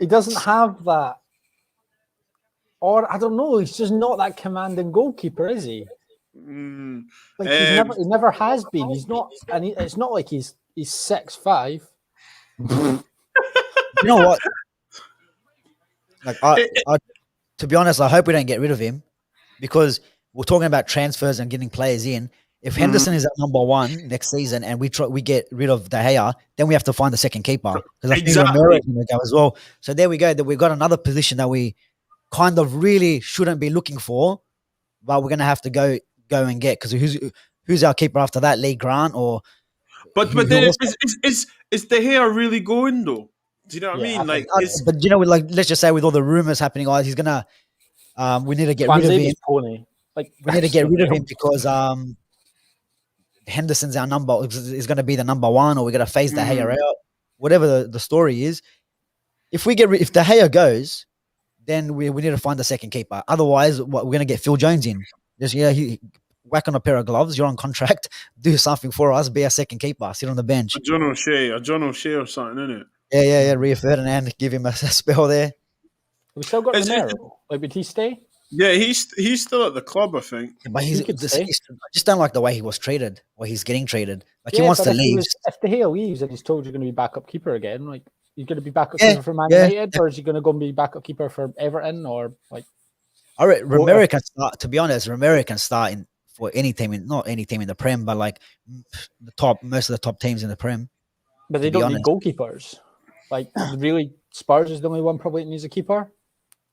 doesn't have that, or I don't know. He's just not that commanding goalkeeper, is he? Like, he never has been. He's not, and it's not like he's 6'5". You know what? Like, I, to be honest, I hope we don't get rid of him, because we're talking about transfers and getting players in. If Henderson is at number 1 next season and we get rid of De Gea, then we have to find the second keeper, because I think Romero is going to go as well. So there we go. That we've got another position that we kind of really shouldn't be looking for, but we're going to have to go and get, because who's our keeper after that? Lee Grant or? But then is De Gea really going though? Do you know what I mean? Like, but like, let's just say with all the rumors happening, he's gonna. We need to get rid of him. Like, we need to get rid of him because Henderson's our number is going to be the number 1, or we're going to phase De Gea out. whatever the story is, if De Gea goes, then we need to find the second keeper. Otherwise, we're going to get Phil Jones in. Just whack on a pair of gloves. You're on contract. Do something for us. Be a second keeper. Sit on the bench. A John O'Shea or something, innit? Yeah. Rio Ferdinand. Give him a spell there. We still got Romero. Like, would he stay? Yeah, he's still at the club, I think. Yeah, but I just don't like the way he was treated, or he's getting treated. Like he wants to leave. If De Gea leaves and he's told you're going to be backup keeper again, like you're going to be backup keeper for Man United, or is he going to go and be backup keeper for Everton, or like? All right, Romero can start. To be honest, Romero can start for any team, not any team in the Prem, but like most of the top teams in the Prem. But they don't need goalkeepers. Like really, Spurs is the only one probably that needs a keeper.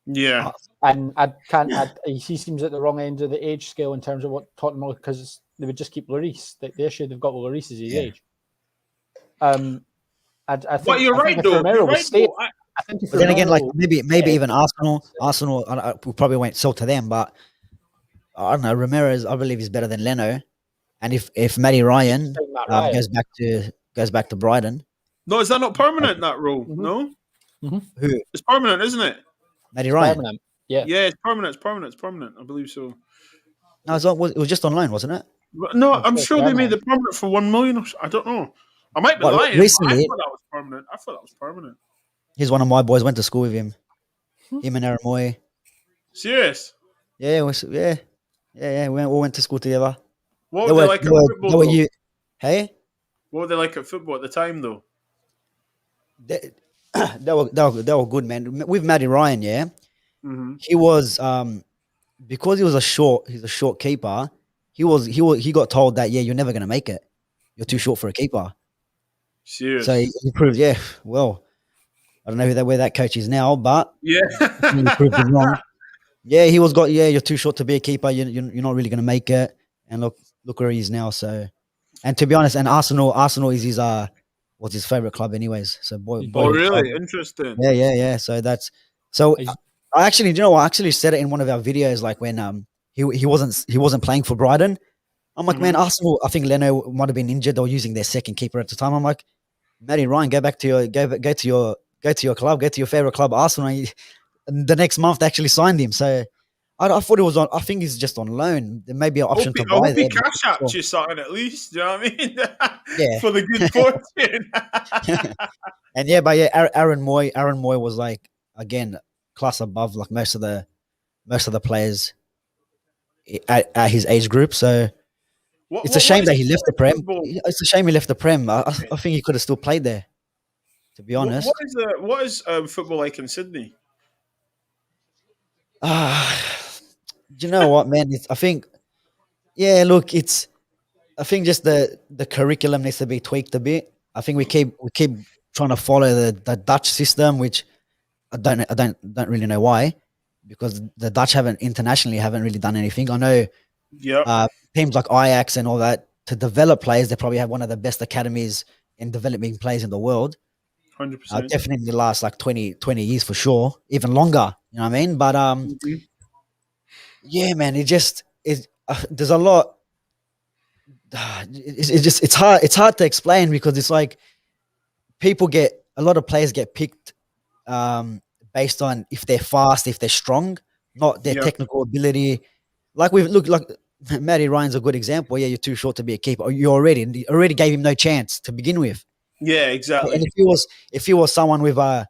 Yeah. And he seems at the wrong end of the age scale in terms of what Tottenham, because they would just keep Lloris. The issue they've got with Lloris is his age. I think, but you're right, though. But then again, like maybe even Arsenal, we probably won't sell to them, but I don't know. Ramirez, I believe, is better than Leno, and if Matty Ryan goes back to Brighton. No, is that not permanent? That role? Mm-hmm. No. Mm-hmm. Who? It's permanent, isn't it? Matty Ryan. Permanent. Yeah, it's permanent. I believe so. No, it was just on loan, wasn't it? No, I'm sure they made it permanent for 1 million. I don't know. I might be lying. Recently, I thought that was permanent. He's one of my boys. Went to school with him. Him and Aaron Moy. Serious? Yeah. We all went to school together. What were they like at football? Hey? What were they like at football at the time, though? They were good, man. With Matty Ryan, yeah. Mm-hmm. He was because he's a short keeper. He got told that you're never gonna make it. You're too short for a keeper. Serious. So he proved, well, I don't know where that coach is now, but he proved him wrong. Yeah, you're too short to be a keeper. You're not really gonna make it. And look where he is now. So, and to be honest, and Arsenal is his favorite club anyways. So really interesting. Yeah. So I actually, I actually said it in one of our videos, like when he wasn't playing for Brighton. I'm like, man, Arsenal. I think Leno might have been injured or using their second keeper at the time. I'm like, Matty Ryan, go to your club, go to your favorite club, Arsenal. And the next month they actually signed him. So I thought it was on. I think he's just on loan. There may be an option to buy. I hope he cash out you something at least. Do you know what I mean? Yeah. For the good fortune. And Aaron Moy was like, again, class above like most of the players at his age group. So it's a shame that he left the Prem. It's a shame he left the Prem. I think he could have still played there. To be honest, what is football like in Sydney? You know what, man? I think just the curriculum needs to be tweaked a bit. I think we keep trying to follow the Dutch system, which I don't really know why, because the Dutch haven't really done anything. I know teams like Ajax and all that, to develop players, they probably have one of the best academies in developing players in the world. 100%. Definitely last like 20 years for sure, even longer. You know what I mean? But yeah, man, there's a lot. It's hard to explain, because it's like a lot of players get picked based on if they're fast, if they're strong, not their technical ability. Like Matty Ryan's a good example. Yeah, you're too short to be a keeper. You already gave him no chance to begin with. Yeah, exactly. And if he was someone with a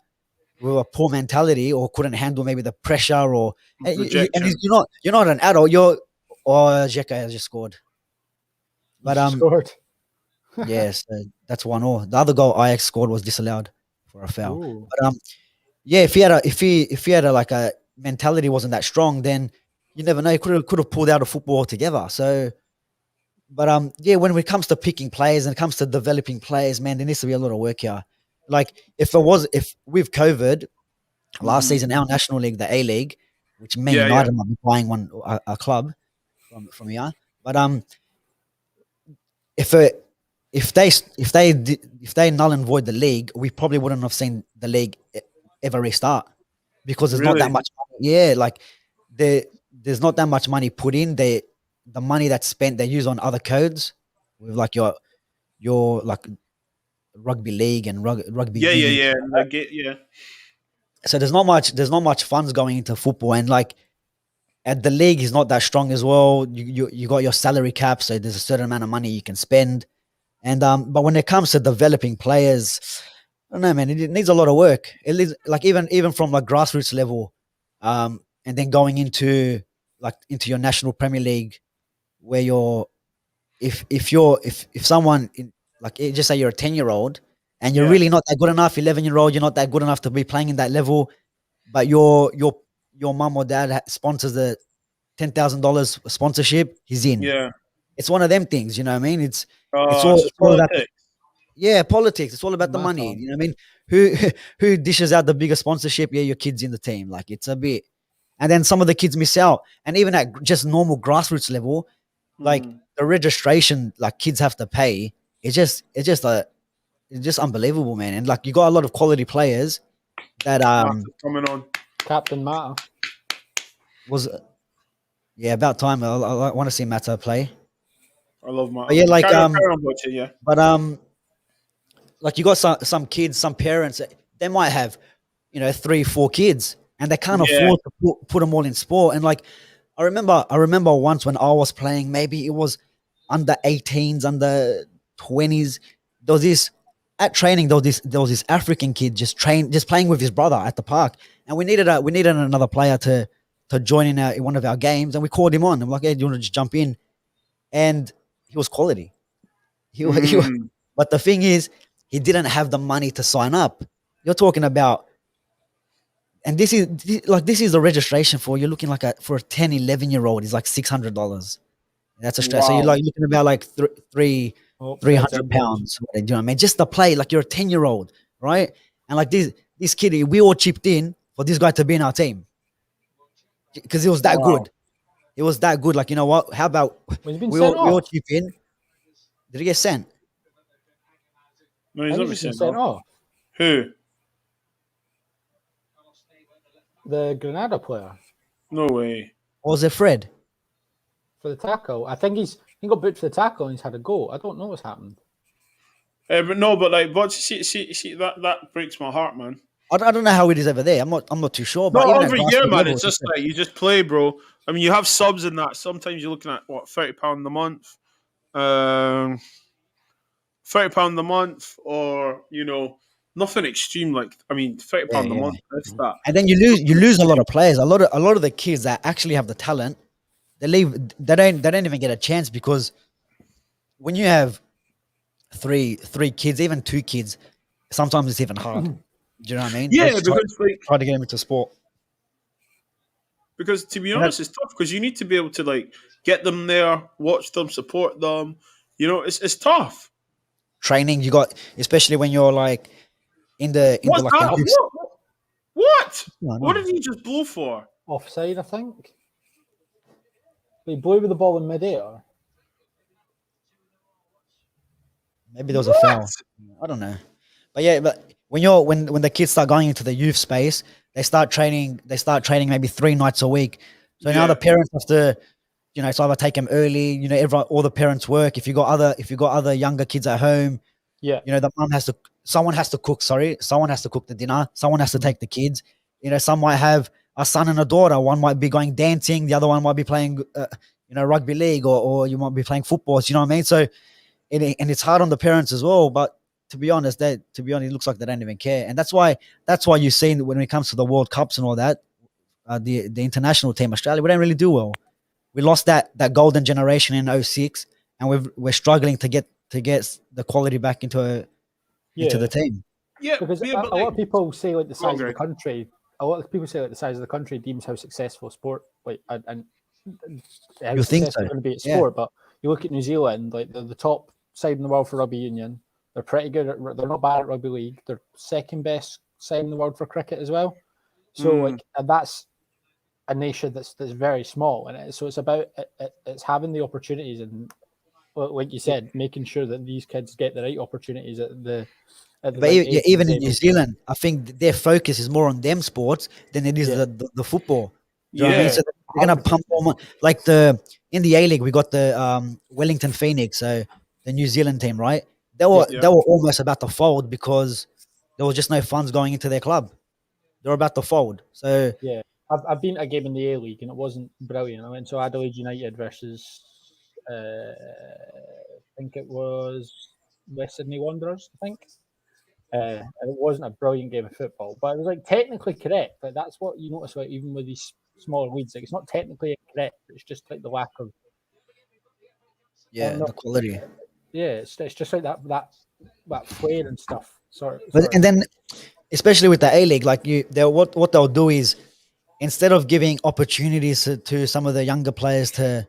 poor mentality, or couldn't handle maybe the pressure, or you're not an adult. Xhaka has just scored. But scored. Yes, that's 1-1. The other goal Ajax scored was disallowed for a foul. Ooh. But if he had a mentality wasn't that strong, then you never know. He could have pulled out of football altogether. So, but when it comes to picking players and it comes to developing players, man, there needs to be a lot of work here. Like if with COVID last season, our National League, the A League, which Man United might be buying a club from here, but if they null and void the league, we probably wouldn't have seen the league ever restart, because there's not that much money. Yeah, like there's not that much money put in. The money that's spent, they use on other codes with like your like rugby league and rugby Yeah, union. yeah. So there's not much funds going into football, and like at the league is not that strong as well. You got your salary cap, so there's a certain amount of money you can spend. And but when it comes to developing players, I don't know, man. It needs a lot of work. It needs, like even from like grassroots level, and then going into your national Premier League, where you're if someone just say you're a 10-year-old and you're really not that good enough, 11-year-old, you're not that good enough to be playing in that level, but your mum or dad sponsors the $10,000 sponsorship, he's in. Yeah. It's one of them things, you know what I mean? It's just all about politics. politics. It's all about the money. You know what I mean? Who dishes out the bigger sponsorship? Yeah, your kids in the team. Like it's a bit, and then some of the kids miss out. And even at just normal grassroots level, like the registration, like kids have to pay. It's just unbelievable, man. And like you got a lot of quality players that coming on. Captain Mata was about time. I want to see Mata play. I love Mata. But yeah, like carry on watching, yeah. But like you got some kids, some parents, they might have 3-4 kids and they can't afford to put them all in sport. And like I remember once when I was playing, maybe it was under 18s, under 20s. There was this at training. There was this African kid just playing with his brother at the park, and we needed another player to join in one of our games, and we called him on. I'm like, hey, do you want to just jump in? And he was quality. But the thing is, he didn't have the money to sign up. You're talking about, and this is the registration for, you're looking for a 10, 11-year-old is like $600. That's Australia. Wow. So you're like looking about like 300 pounds. Do you know what I mean? Just to play, like you're a 10-year-old, right? And like this kid, we all chipped in for this guy to be in our team because he was that good. It was that good. Like, you know what? How about we all chip in? Did he get sent? No, he's not been sent off. Who? The Granada player. No way. Or was it Fred? For the tackle. I think he got booked for the tackle and he's had a goal. I don't know what's happened. But see that breaks my heart, man. I don't know how it is over there. I'm not too sure. But no, every year, man, it's just like you just play, bro. I mean, you have subs in that. Sometimes you're looking at what, £30 a month, £30 a month, or nothing extreme. Like, I mean, £30 a month. That's that. And then you lose a lot of players. A lot of the kids that actually have the talent, they leave. They don't even get a chance, because when you have three kids, even 2 kids, sometimes it's even hard. Do you know what I mean? Yeah, because try to get them into sport. Because to be honest, it's tough, because you need to be able to like get them there, watch them, support them. It's tough. Training you got, especially when you're like in the What's like that? What? No. What did he just blow for? Offside, I think. He blew with the ball in midair. Maybe there was a foul. I don't know. But yeah, when the kids start going into the youth space, they start training maybe 3 nights a week. So now the parents have to, it's either take them early, all the parents work. If you got other younger kids at home, someone has to cook the dinner, someone has to take the kids. Some might have a son and a daughter, one might be going dancing, the other one might be playing rugby league, or you might be playing football. You know what I mean? So and it's hard on the parents as well, but to be honest, it looks like they don't even care. And that's why you've seen when it comes to the World Cups and all that, the international team, Australia, we don't really do well. We lost that golden generation in 2006, and we're struggling to get the quality back into the team. Yeah, because a lot of people say like the size of the country. A lot of people say like the size of the country deems how successful sport, like and how you think successful so? Going to be at sport. But you look at New Zealand, like they're the top side in the world for rugby union. They're pretty good. They're not bad at rugby league. They're second best side in the world for cricket as well. So and that's a nation that's very small, and so it's about it's having the opportunities, and like you said, making sure that these kids get the right opportunities at the even in New Zealand, I think their focus is more on them sports than it is the football. You know what I mean? So they're gonna pump more, like in the A League we got the Wellington Phoenix, so the New Zealand team, right? they were almost about to fold because there was just no funds going into their club. They were about to fold. So yeah, I've been to a game in the A League and it wasn't brilliant. I went to Adelaide United versus I think it was West Sydney Wanderers. I think. And it wasn't a brilliant game of football, but it was like technically correct. Like that's what you notice, like even with these smaller leagues, like it's not technically incorrect. It's just like the lack of the quality. Yeah, it's just like that flair and stuff. And then, especially with the A League, like what they'll do is instead of giving opportunities to some of the younger players to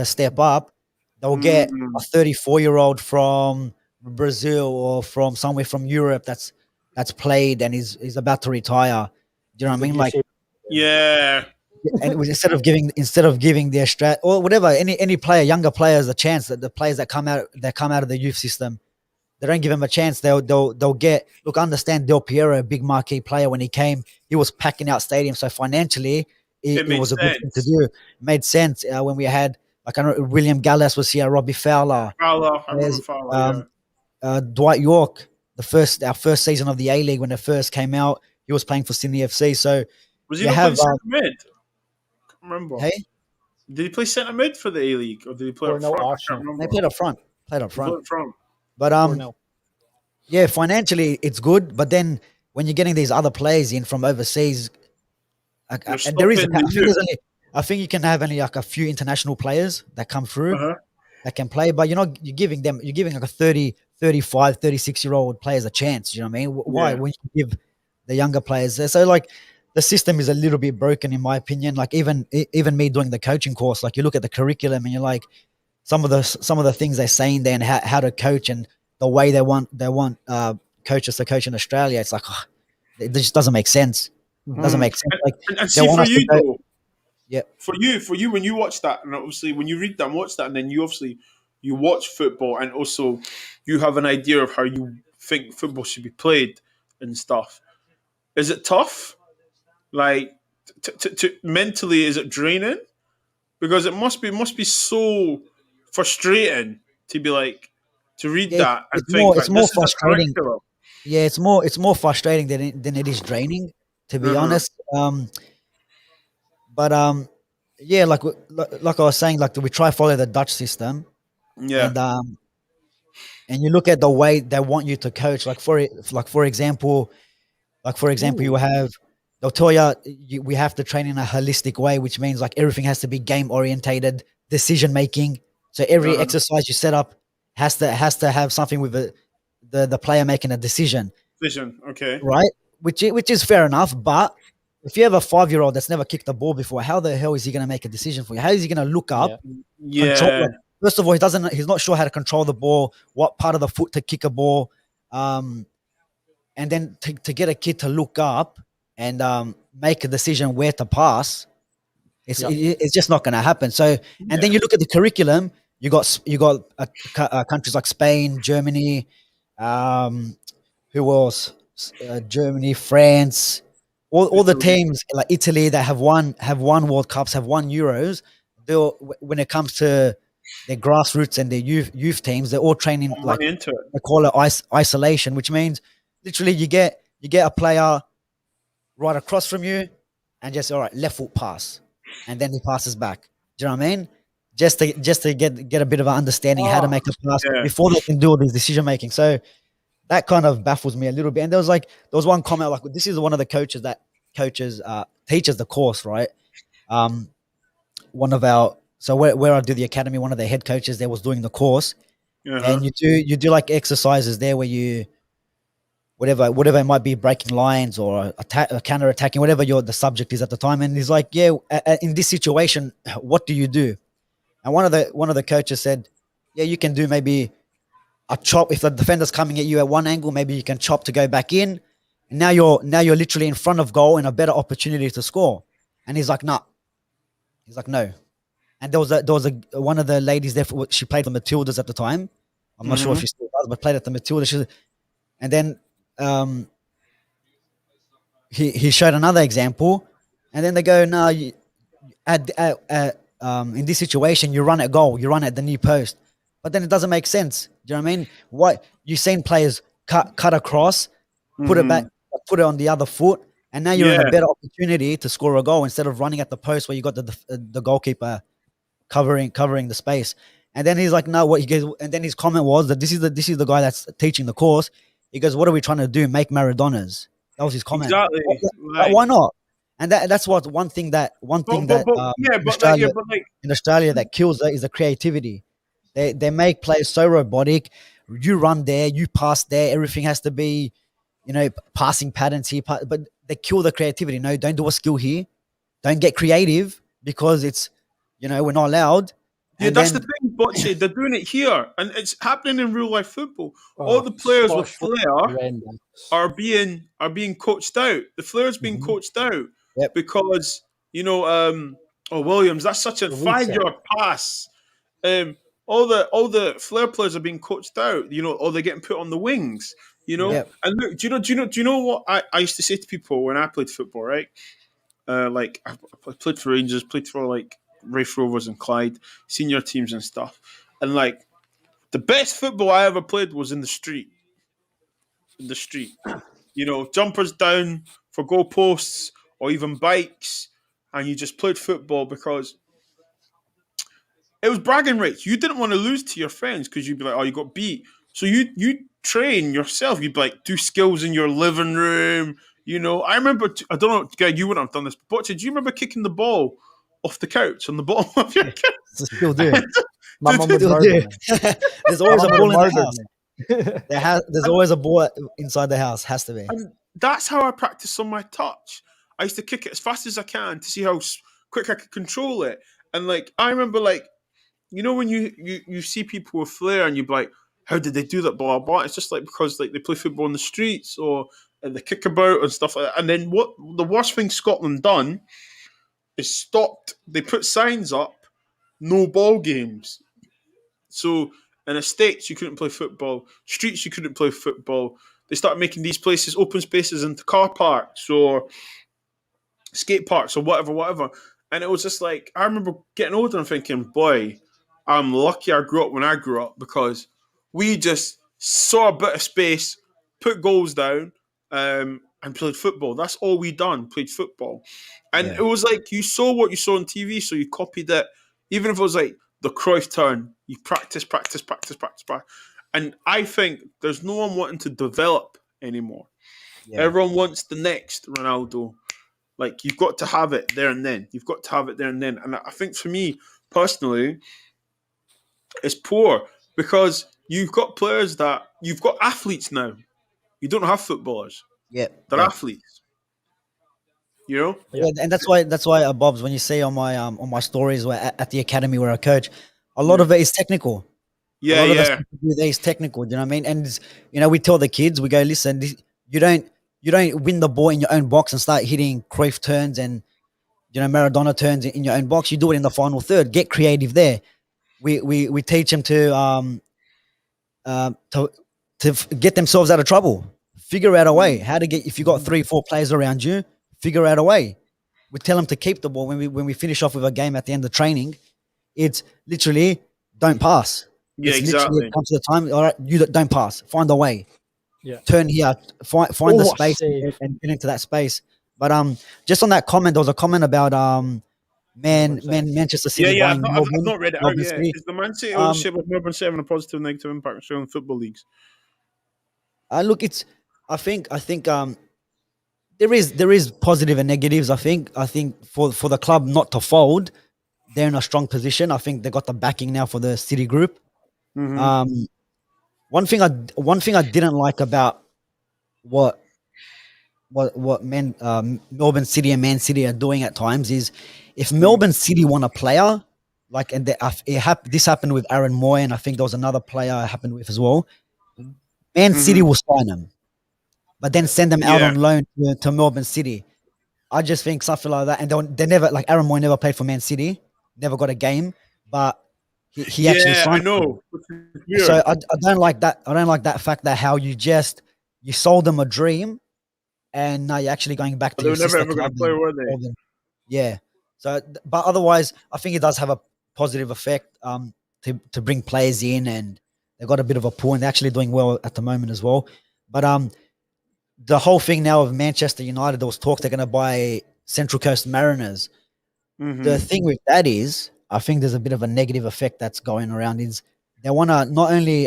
step up, they'll get a 34-year-old from Brazil or from somewhere from Europe that's played and is about to retire. Do you know what I mean? Like, yeah. And instead of giving the or whatever any player, younger players, a chance, that the players that come out of the youth system, they don't give them a chance. They'll get, look, I understand Del Piero, a big marquee player, when he came, he was packing out stadiums. So financially, it was a good thing to do. It made sense when we had, like, I know William Gallas was here, Robbie Fowler. I remember Fowler, Dwight York, our first season of the A League when it first came out, he was playing for Sydney FC. So was he not playing centre mid? I can't remember. Hey, did he play centre mid for the A League or did he play up front? They played up front. But yeah, financially it's good. But then when you're getting these other players in from overseas, and there is, I think you can have only like a few international players that come through that can play, but you're giving like a 30, 35, 36-year-old players a chance. You know what I mean? Why? When you give the younger players, so like the system is a little bit broken in my opinion. Like even me doing the coaching course, like you look at the curriculum and you're like, some of the things they're saying there and how to coach and the way they want coaches to coach in Australia, it's like it just doesn't make sense. It doesn't make sense. Like, and see, for you though, yeah, for you when you watch that, and obviously when you read that and watch that, and then you watch football, and also you have an idea of how you think football should be played and stuff. Is it tough? Like, to mentally, is it draining? Because it must be so frustrating to be like to read that and think it's more frustrating. Yeah, it's more frustrating than it is draining, to be honest. But yeah, like I was saying, like we try to follow the Dutch system. Yeah. And you look at the way they want you to coach. Like for example, they'll tell you we have to train in a holistic way, which means like everything has to be game orientated, decision making. So every exercise you set up has to have something with the player making a decision. Okay. Right? Which is fair enough, but if you have a 5-year-old that's never kicked the ball before, how the hell is he going to make a decision for you? How is he going to look up? Yeah. First of all, he's not sure how to control the ball, what part of the foot to kick a ball, and then to get a kid to look up and make a decision where to pass, it's just not going to happen. So, and then you look at the curriculum. You got countries like Spain, Germany, who else? Germany, France, all the teams like Italy that have won World Cups, have won Euros. When it comes to their grassroots and their youth teams, they're all training like they call it isolation, which means literally you get a player right across from you and just, all right, left foot pass, and then he passes back. Do you know what I mean? Just to get a bit of an understanding how to make a pass before they can do all this decision making. So that kind of baffles me a little bit. And there was one comment like, this is one of the coaches that teaches the course, right? One of our, so where I do the academy, one of the head coaches there was doing the course, and you do like exercises there where you whatever it might be, breaking lines or counter attacking, whatever the subject is at the time. And he's like, in this situation, what do you do? And one of the coaches said, you can do maybe a chop. If the defender's coming at you at one angle, maybe you can chop to go back in. And now you're literally in front of goal and a better opportunity to score. And he's like, nah. He's like, no. And there was one of the ladies there. She played the Matildas at the time. I'm not sure if she still does, but played at the Matildas. And then he showed another example, and then they go, no, in this situation you run at goal, you run at the near post, but then it doesn't make sense. Do you know what I mean? What you've seen players cut across, put it back, put it on the other foot, and now you're in a better opportunity to score a goal instead of running at the post where you got the goalkeeper covering the space. And then he's like, no, what he goes, and then his comment was that this is the guy that's teaching the course. He goes, what are we trying to do? Make Maradonas. That was his comment. Exactly. Why not? And that's what one thing that in Australia that kills that is the creativity. They make players so robotic. You run there, you pass there. Everything has to be, passing patterns here. But they kill the creativity. No, don't do a skill here. Don't get creative because it's, we're not allowed. Yeah, that's the thing, Botchy. They're doing it here, and it's happening in real life football. All the players with flair are being coached out. The flair's being coached out because Williams. That's such a 5-yard pass. All the flair players are being coached out. Or they're getting put on the wings. And look, do you know what I used to say to people when I played football? Right, I played for Rangers, played for Raith Rovers and Clyde, senior teams and stuff. And the best football I ever played was in the street. Jumpers down for goalposts or even bikes, and you just played football because it was bragging rights. You didn't want to lose to your friends because you'd be like, oh, you got beat. So you train yourself. You'd be do skills in your living room. I remember, I don't know, Greg, you wouldn't have done this, but do you remember kicking the ball off the couch on the bottom of your couch? Still do. My mum would murder me. There's always a ball in the house. There's always a ball inside the house. Has to be. And that's how I practice on my touch. I used to kick it as fast as I can to see how quick I could control it. And I remember when you see people with flair and you're like, how did they do that? Blah, blah, blah. It's just because they play football in the streets or they kick about and stuff like that. And then what the worst thing Scotland done is stopped. They put signs up, no ball games. So in the States, you couldn't play football. Streets, you couldn't play football. They started making these places, open spaces, into car parks or skate parks or whatever. And it was just I remember getting older and thinking, boy, I'm lucky I grew up when I grew up because we just saw a bit of space, put goals down, and played football. That's all we done, played football. And it was you saw what you saw on TV, so you copied it. Even if it was the Cruyff turn, you practice. And I think there's no one wanting to develop anymore. Yeah. Everyone wants the next Ronaldo. You've got to have it there and then. And I think for me, personally, it's poor because you've got athletes now. You don't have footballers. Yeah. They're athletes. Yeah, and that's why Bobz, when you see on my stories where at the academy where I coach, a lot of it is technical. Yeah, It's technical. Do you know what I mean? And we tell the kids, we go, listen, you don't win the ball in your own box and start hitting Cruyff turns and Maradona turns in your own box. You do it in the final third. Get creative there. We teach them to get themselves out of trouble. Figure out a way how to get. If you got 3-4 players around you, figure out a way. We tell them to keep the ball when we finish off with a game at the end of training. It's literally don't pass. Yeah, it's exactly. It comes to the time. All right, you don't pass. Find a way. Yeah. Turn here. Find the space and get into that space. But just on that comment, there was a comment about Manchester City. Yeah. I've not read it out yet. Is the Man City ownership of Melbourne having a positive and negative impact on football leagues? Look, I think there is positive and negatives. I think for the club not to fold, they're in a strong position. I think they got the backing now for the City Group. Mm-hmm. One thing I didn't like about what Melbourne City and Man City are doing at times is if Melbourne City want a player, this happened with Aaron Moy, and I think there was another player it happened with as well. Man City will sign them, but then send them out on loan to Melbourne City. I just think something like that, and they never, Aaron Moy never played for Man City, never got a game, but he actually signed. I know. So I don't like that. I don't like that fact that how you sold them a dream, and now you're actually going back to. They were never ever going to play, were they? Yeah. So, but otherwise, I think it does have a positive effect to bring players in, and They got a bit of a pull, and they're actually doing well at the moment as well. But the whole thing now of Manchester United, there was talk they're going to buy Central Coast Mariners. Mm-hmm. The thing with that is, I think there's a bit of a negative effect that's going around. Is they want to not only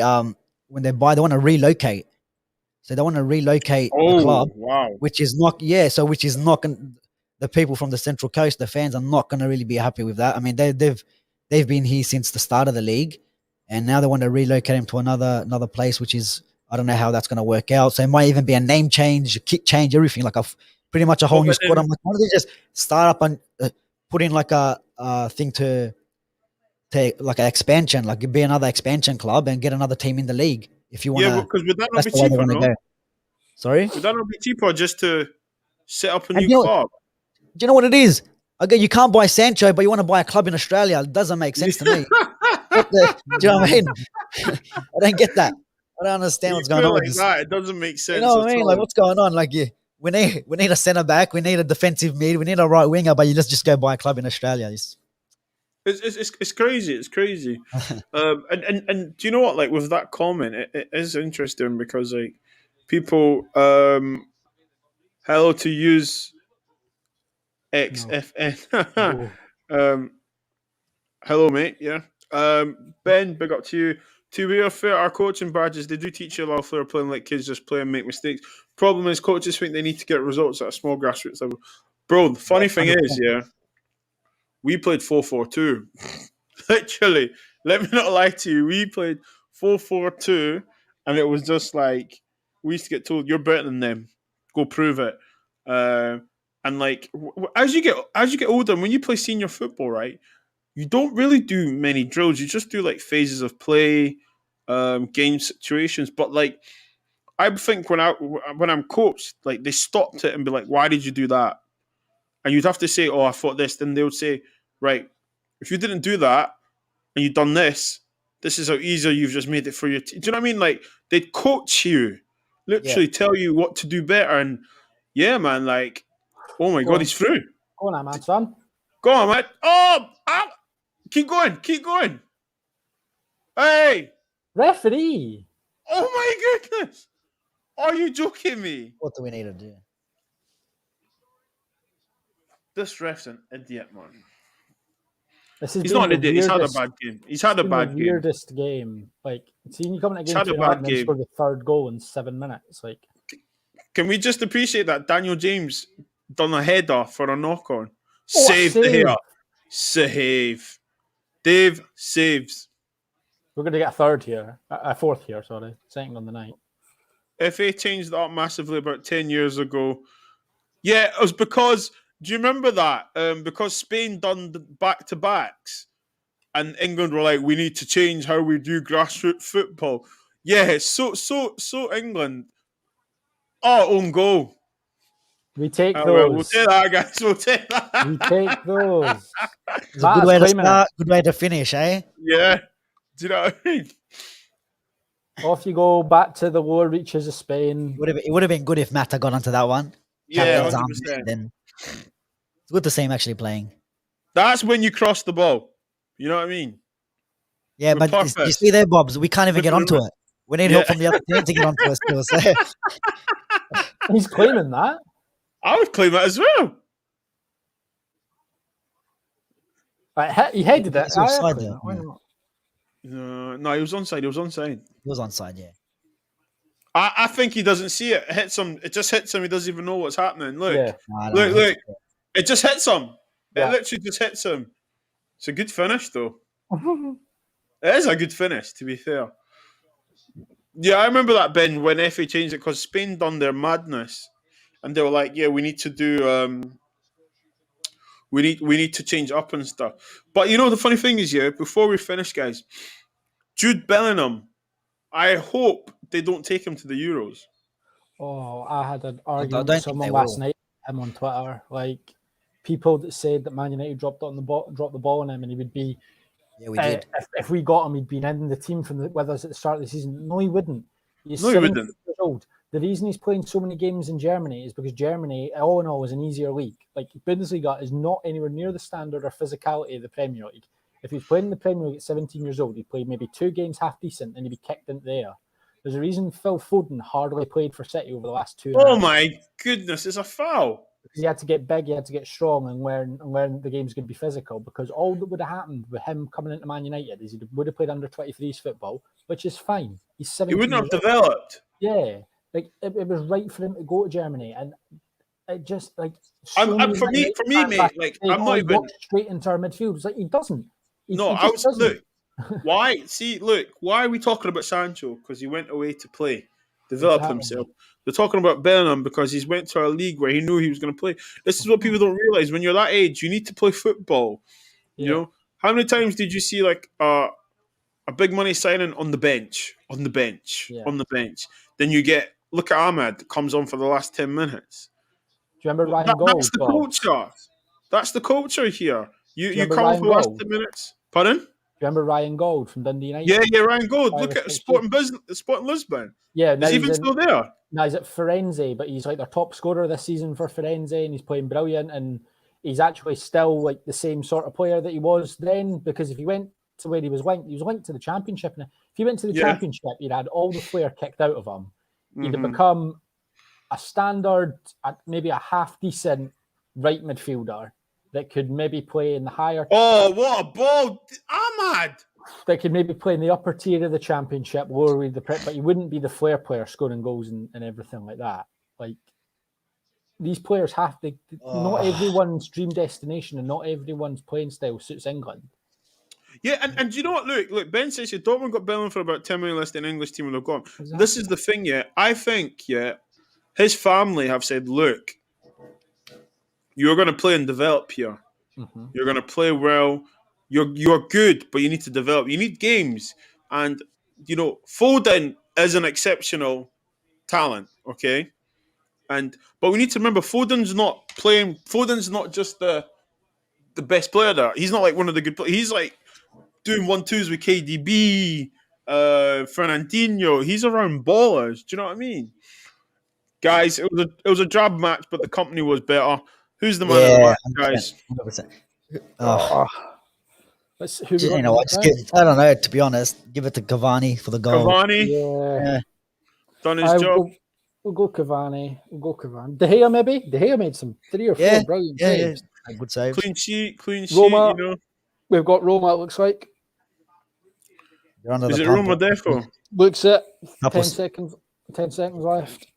when they buy, they want to relocate. So they want to relocate the club, wow. which is not the people from the Central Coast, the fans are not going to really be happy with that. I mean, they've been here since the start of the league, and now they want to relocate them to another place, which is, I don't know how that's going to work out. So it might even be a name change, a kit change, everything, like pretty much a whole new squad. I'm like, why don't they just start up and put in like a thing to like an expansion, like be another expansion club and get another team in the league if you want to. Yeah, because would that not be cheaper, no? Go. Sorry? Would that not be cheaper just to set up a new club? Do you know what it is? Okay, you can't buy Sancho, but you want to buy a club in Australia. It doesn't make sense to me. Do you know what I mean? I don't get that. I don't understand what's going on. Like that. It doesn't make sense. You know what I mean? Like, what's going on? Like, we need a centre back, we need a defensive mid, we need a right winger, but you just go buy a club in Australia. It's crazy. It's crazy. And do you know what? Like with that comment, it is interesting because like people, hello to use XFN. Hello, mate. Yeah. Ben, big up to you. To be fair, our coaching badges, they do teach you a lot of flair playing like kids just play and make mistakes. Problem is, coaches think they need to get results at a small grassroots level. Bro, the funny thing is, yeah, we played 4-4-2. Literally, let me not lie to you. We played 4-4-2, and it was just like we used to get told, "You're better than them. Go prove it." And like as you get older, and when you play senior football, right, you don't really do many drills. You just do like phases of play, game situations. But like, I think when I'm coached, like they stopped it and be like, "Why did you do that?" And you'd have to say, "Oh, I thought this." Then they would say, "Right, if you didn't do that and you've done this, this is how easier you've just made it for your team." Do you know what I mean? Like they'd coach you, literally tell you what to do better. And yeah, man, like, oh my God, he's through. Go on, man, son. Go on, man. Oh, keep going. Hey, referee. Oh my goodness. Are you joking me? What do we need to do? This ref's an idiot, man. He's not an idiot. He's had a bad game. He's had a bad game. Weirdest game. Like, seeing you coming against Granada and scored the third goal in 7 minutes. Like, can we just appreciate that Daniel James done a header for a knock on? Save the header. Save. Dave saves. We're going to get a fourth here, sorry. Second on the night. FA changed that up massively about 10 years ago. Yeah, it was because, do you remember that? Because Spain done the back-to-backs and England were like, we need to change how we do grassroots football. Yeah, so England. Oh, own goal. We take those. Well, we'll take that, guys. We'll take that. We take those. It's a good way to start, good way to finish, eh? Yeah. Do you know what I mean? Off you go back to the lower reaches of Spain. It would have been good if Matt had gone onto that one. Yeah, 100%. Then it's good to see him actually playing. That's when you cross the ball. You know what I mean? Yeah, but you see there, Bobz, we can't even get onto it. We need help from the other team to get onto us still. So. He's claiming that. I would claim that as well. Right, he headed it. Offside, No, he was onside. He was onside, yeah. I think he doesn't see it. It hits him. It just hits him. He doesn't even know what's happening. Look. Yeah. Look. It just hits him. Yeah. It literally just hits him. It's a good finish, though. It is a good finish, to be fair. Yeah, I remember that, Ben, when FA changed it because Spain done their madness. And they were like, yeah, we need to do... We need to change up and stuff. But you know, the funny thing is, yeah, before we finish, guys, Jude Bellingham, I hope they don't take him to the Euros. Oh, I had an argument with someone last night, him on Twitter. Like, people that said that Man United dropped the ball on him and he would be... Yeah, we did. If we got him, he'd been in the team with us at the start of the season. No, he wouldn't. He wouldn't. Years old. The reason he's playing so many games in Germany is because Germany, all in all, is an easier league. Like, Bundesliga is not anywhere near the standard or physicality of the Premier League. If he's playing in the Premier League at 17 years old, he played maybe 2 games half decent, and he'd be kicked into there. There's a reason Phil Foden hardly played for City over the last 2 Oh my goodness, it's a foul. Because he had to get big, he had to get strong, and learn the game's going to be physical. Because all that would have happened with him coming into Man United is he would have played under 23s football, which is fine. He's 17. He wouldn't have developed. Yeah, like it was right for him to go to Germany, and it just like for me, mate. Like I'm not even straight into our midfield. It's like he doesn't. I was look. Why? See, look. Why are we talking about Sancho? Because he went away to play, develop himself. They're talking about Bellingham because he's went to a league where he knew he was going to play. This is what people don't realize. When you're that age, you need to play football. You know, how many times did you see like a big money signing on the bench? Then you get look at Ahmed that comes on for the last 10 minutes. Do you remember Ryan Gold? That's the culture. That's the culture here. You come for the last 10 minutes. Pardon? Do you remember Ryan Gold from Dundee United? Yeah, Ryan Gold. Look at Sporting Lisbon. Yeah, he's even still there. Now he's at Firenze, but he's like their top scorer this season for Firenze, and he's playing brilliant. And he's actually still like the same sort of player that he was then. Because if he went to where he was linked to the Championship. And if he went to the Championship, he'd had all the flair kicked out of him. He'd have become a standard, maybe a half decent right midfielder that could maybe play in the higher. Oh, what a ball, Ahmad! That could maybe play in the upper tier of the Championship, lower with the prep, but he wouldn't be the flair player scoring goals and everything like that. Like these players have to. Not everyone's dream destination and not everyone's playing style suits England. Yeah, and you know what? Look. Ben says here, Dortmund got Bellingham for about 10 million less than English team would have gone. Exactly. This is the thing. Yeah, I think his family have said, look, you're going to play and develop here. Mm-hmm. You're going to play well. You're good, but you need to develop. You need games. And, you know, Foden is an exceptional talent, okay? But we need to remember, Foden's not just the best player there. He's not like one of the good players. He's like doing 1-2s with KDB, Fernandinho. He's around ballers. Do you know what I mean? Guys, it was a drab match, but the company was better. Who's the man of the match, guys? 100%. I don't know, to be honest. Give it to Cavani for the goal. Cavani? Yeah. Done his job. We'll go Cavani. De Gea, maybe? De Gea made some 3 or 4 brilliant saves. Yeah. Good save. Clean sheet, Roma, you know. We've got Roma, it looks like. Is it Roma Defo? Looks it. 10 seconds left.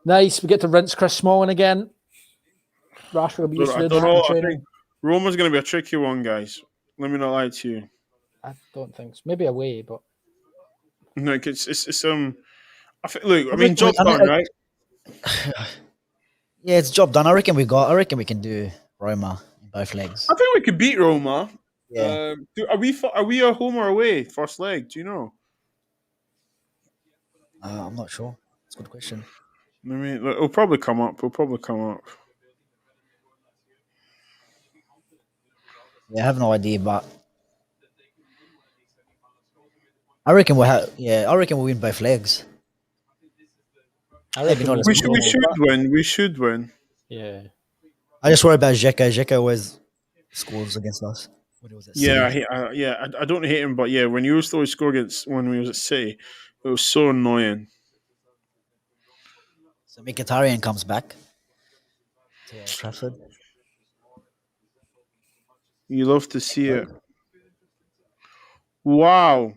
Nice. We get to rinse Chris Smalling again. Rashford will be used to I think Roma's going to be a tricky one, guys. Let me not lie to you. I don't think so. Maybe away, but no, it's I mean, job done, right? Yeah, it's job done. I reckon we can do Roma in both legs. I think we could beat Roma. Yeah. Are we a home or away first leg? Do you know? I'm not sure. That's a good question. I mean, it'll probably come up. Yeah, I have no idea, but I reckon we'll win both legs. We should win. Yeah. I just worry about Xhaka. Xhaka always scores against us. I don't hate him, but yeah, when he used to always score against when we was at City, it was so annoying. So Mkhitaryan comes back to Trafford. You love to see it. Wow.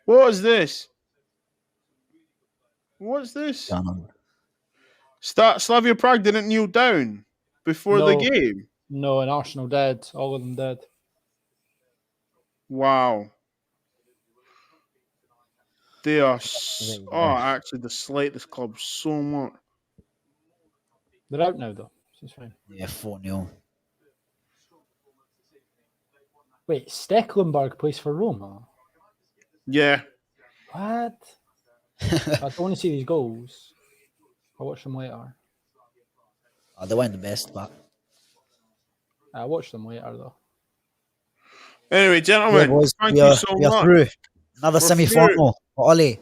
What is this? What's this? Slavia Prague didn't kneel down before the game. No, and Arsenal dead. All of them dead. Wow. They are actually the slate this club so much. They're out now though. So it's fine. Yeah, 4-0. Wait, Stecklenburg plays for Roma? Yeah. What? I don't want to see these goals. I'll watch them later. They weren't the best, but I'll watch them later though. Anyway, gentlemen, thank you so much. Through. Another semi-final for Ollie.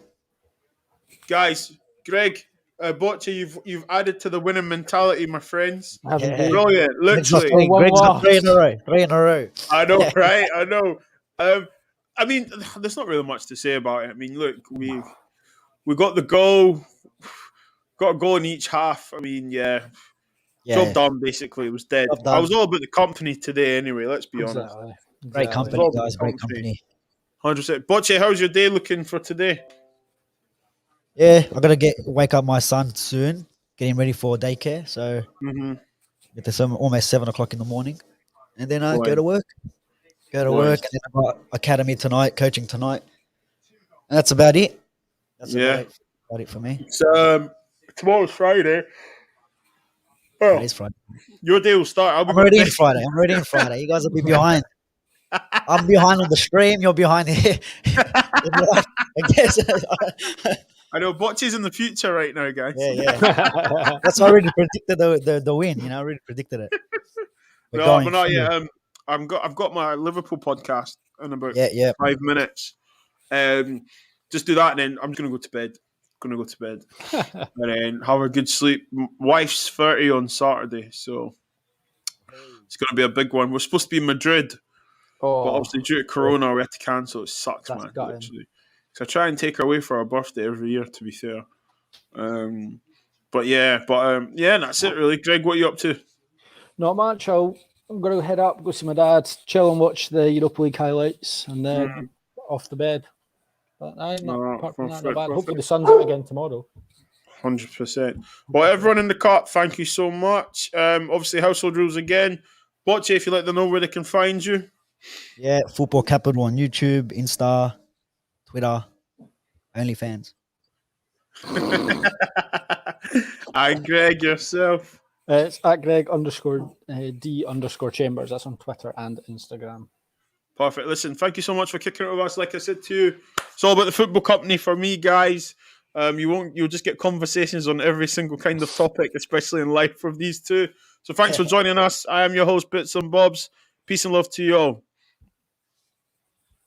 Guys, Greg, Bocce, you've added to the winning mentality, my friends. I haven't been. Brilliant, literally. Greg's got 3 in a row. 3 in a row. I know, right? I know. I mean, there's not really much to say about it. I mean, look, we got the goal, got a goal in each half. I mean, job done. Basically, it was dead. I was all about the company today, anyway. Let's be honest. Great company, guys. Great company. 100%. Bocce, how's your day looking for today? Yeah, I gotta wake up my son soon, get him ready for daycare. So get this almost 7 o'clock in the morning, and then I go to work. And then I've got academy tonight, coaching tonight, and that's about it. That's about it for me. So tomorrow's Friday. It is Friday. Your day will start. I'm already in Friday. You guys will be behind. I'm behind on the stream. You're behind here. I guess. I know Bocce's in the future right now, guys. Yeah. That's why I already predicted the win. I already predicted it. But not yet. I've got my Liverpool podcast in about 5 minutes. Just do that, and then I'm gonna go to bed. And then have a good sleep. Wife's 30 on Saturday, so it's gonna be a big one. We're supposed to be in Madrid, but obviously due to Corona, we had to cancel. It sucks, man. Literally. So I try and take her away for her birthday every year, to be fair. But that's it really. Greg, what are you up to? Not much. I'm going to head up, go see my dad, chill and watch the Europa League highlights, and then off to bed. But apart from that, not bad. Hopefully the sun's out again tomorrow. 100%. Well, everyone in the cut, thank you so much. Obviously, household rules again. Bocce, if you let them know where they can find you. Yeah, Football Capital on YouTube, Insta, Twitter, OnlyFans. And Greg, yourself. It's at Greg_D_Chambers. That's on Twitter and Instagram. Perfect. Listen, thank you so much for kicking it with us. Like I said to you, it's all about the football company for me, guys. You'll just get conversations on every single kind of topic, especially in life from these two. So thanks for joining us. I am your host, Bitz and Bobz. Peace and love to you all.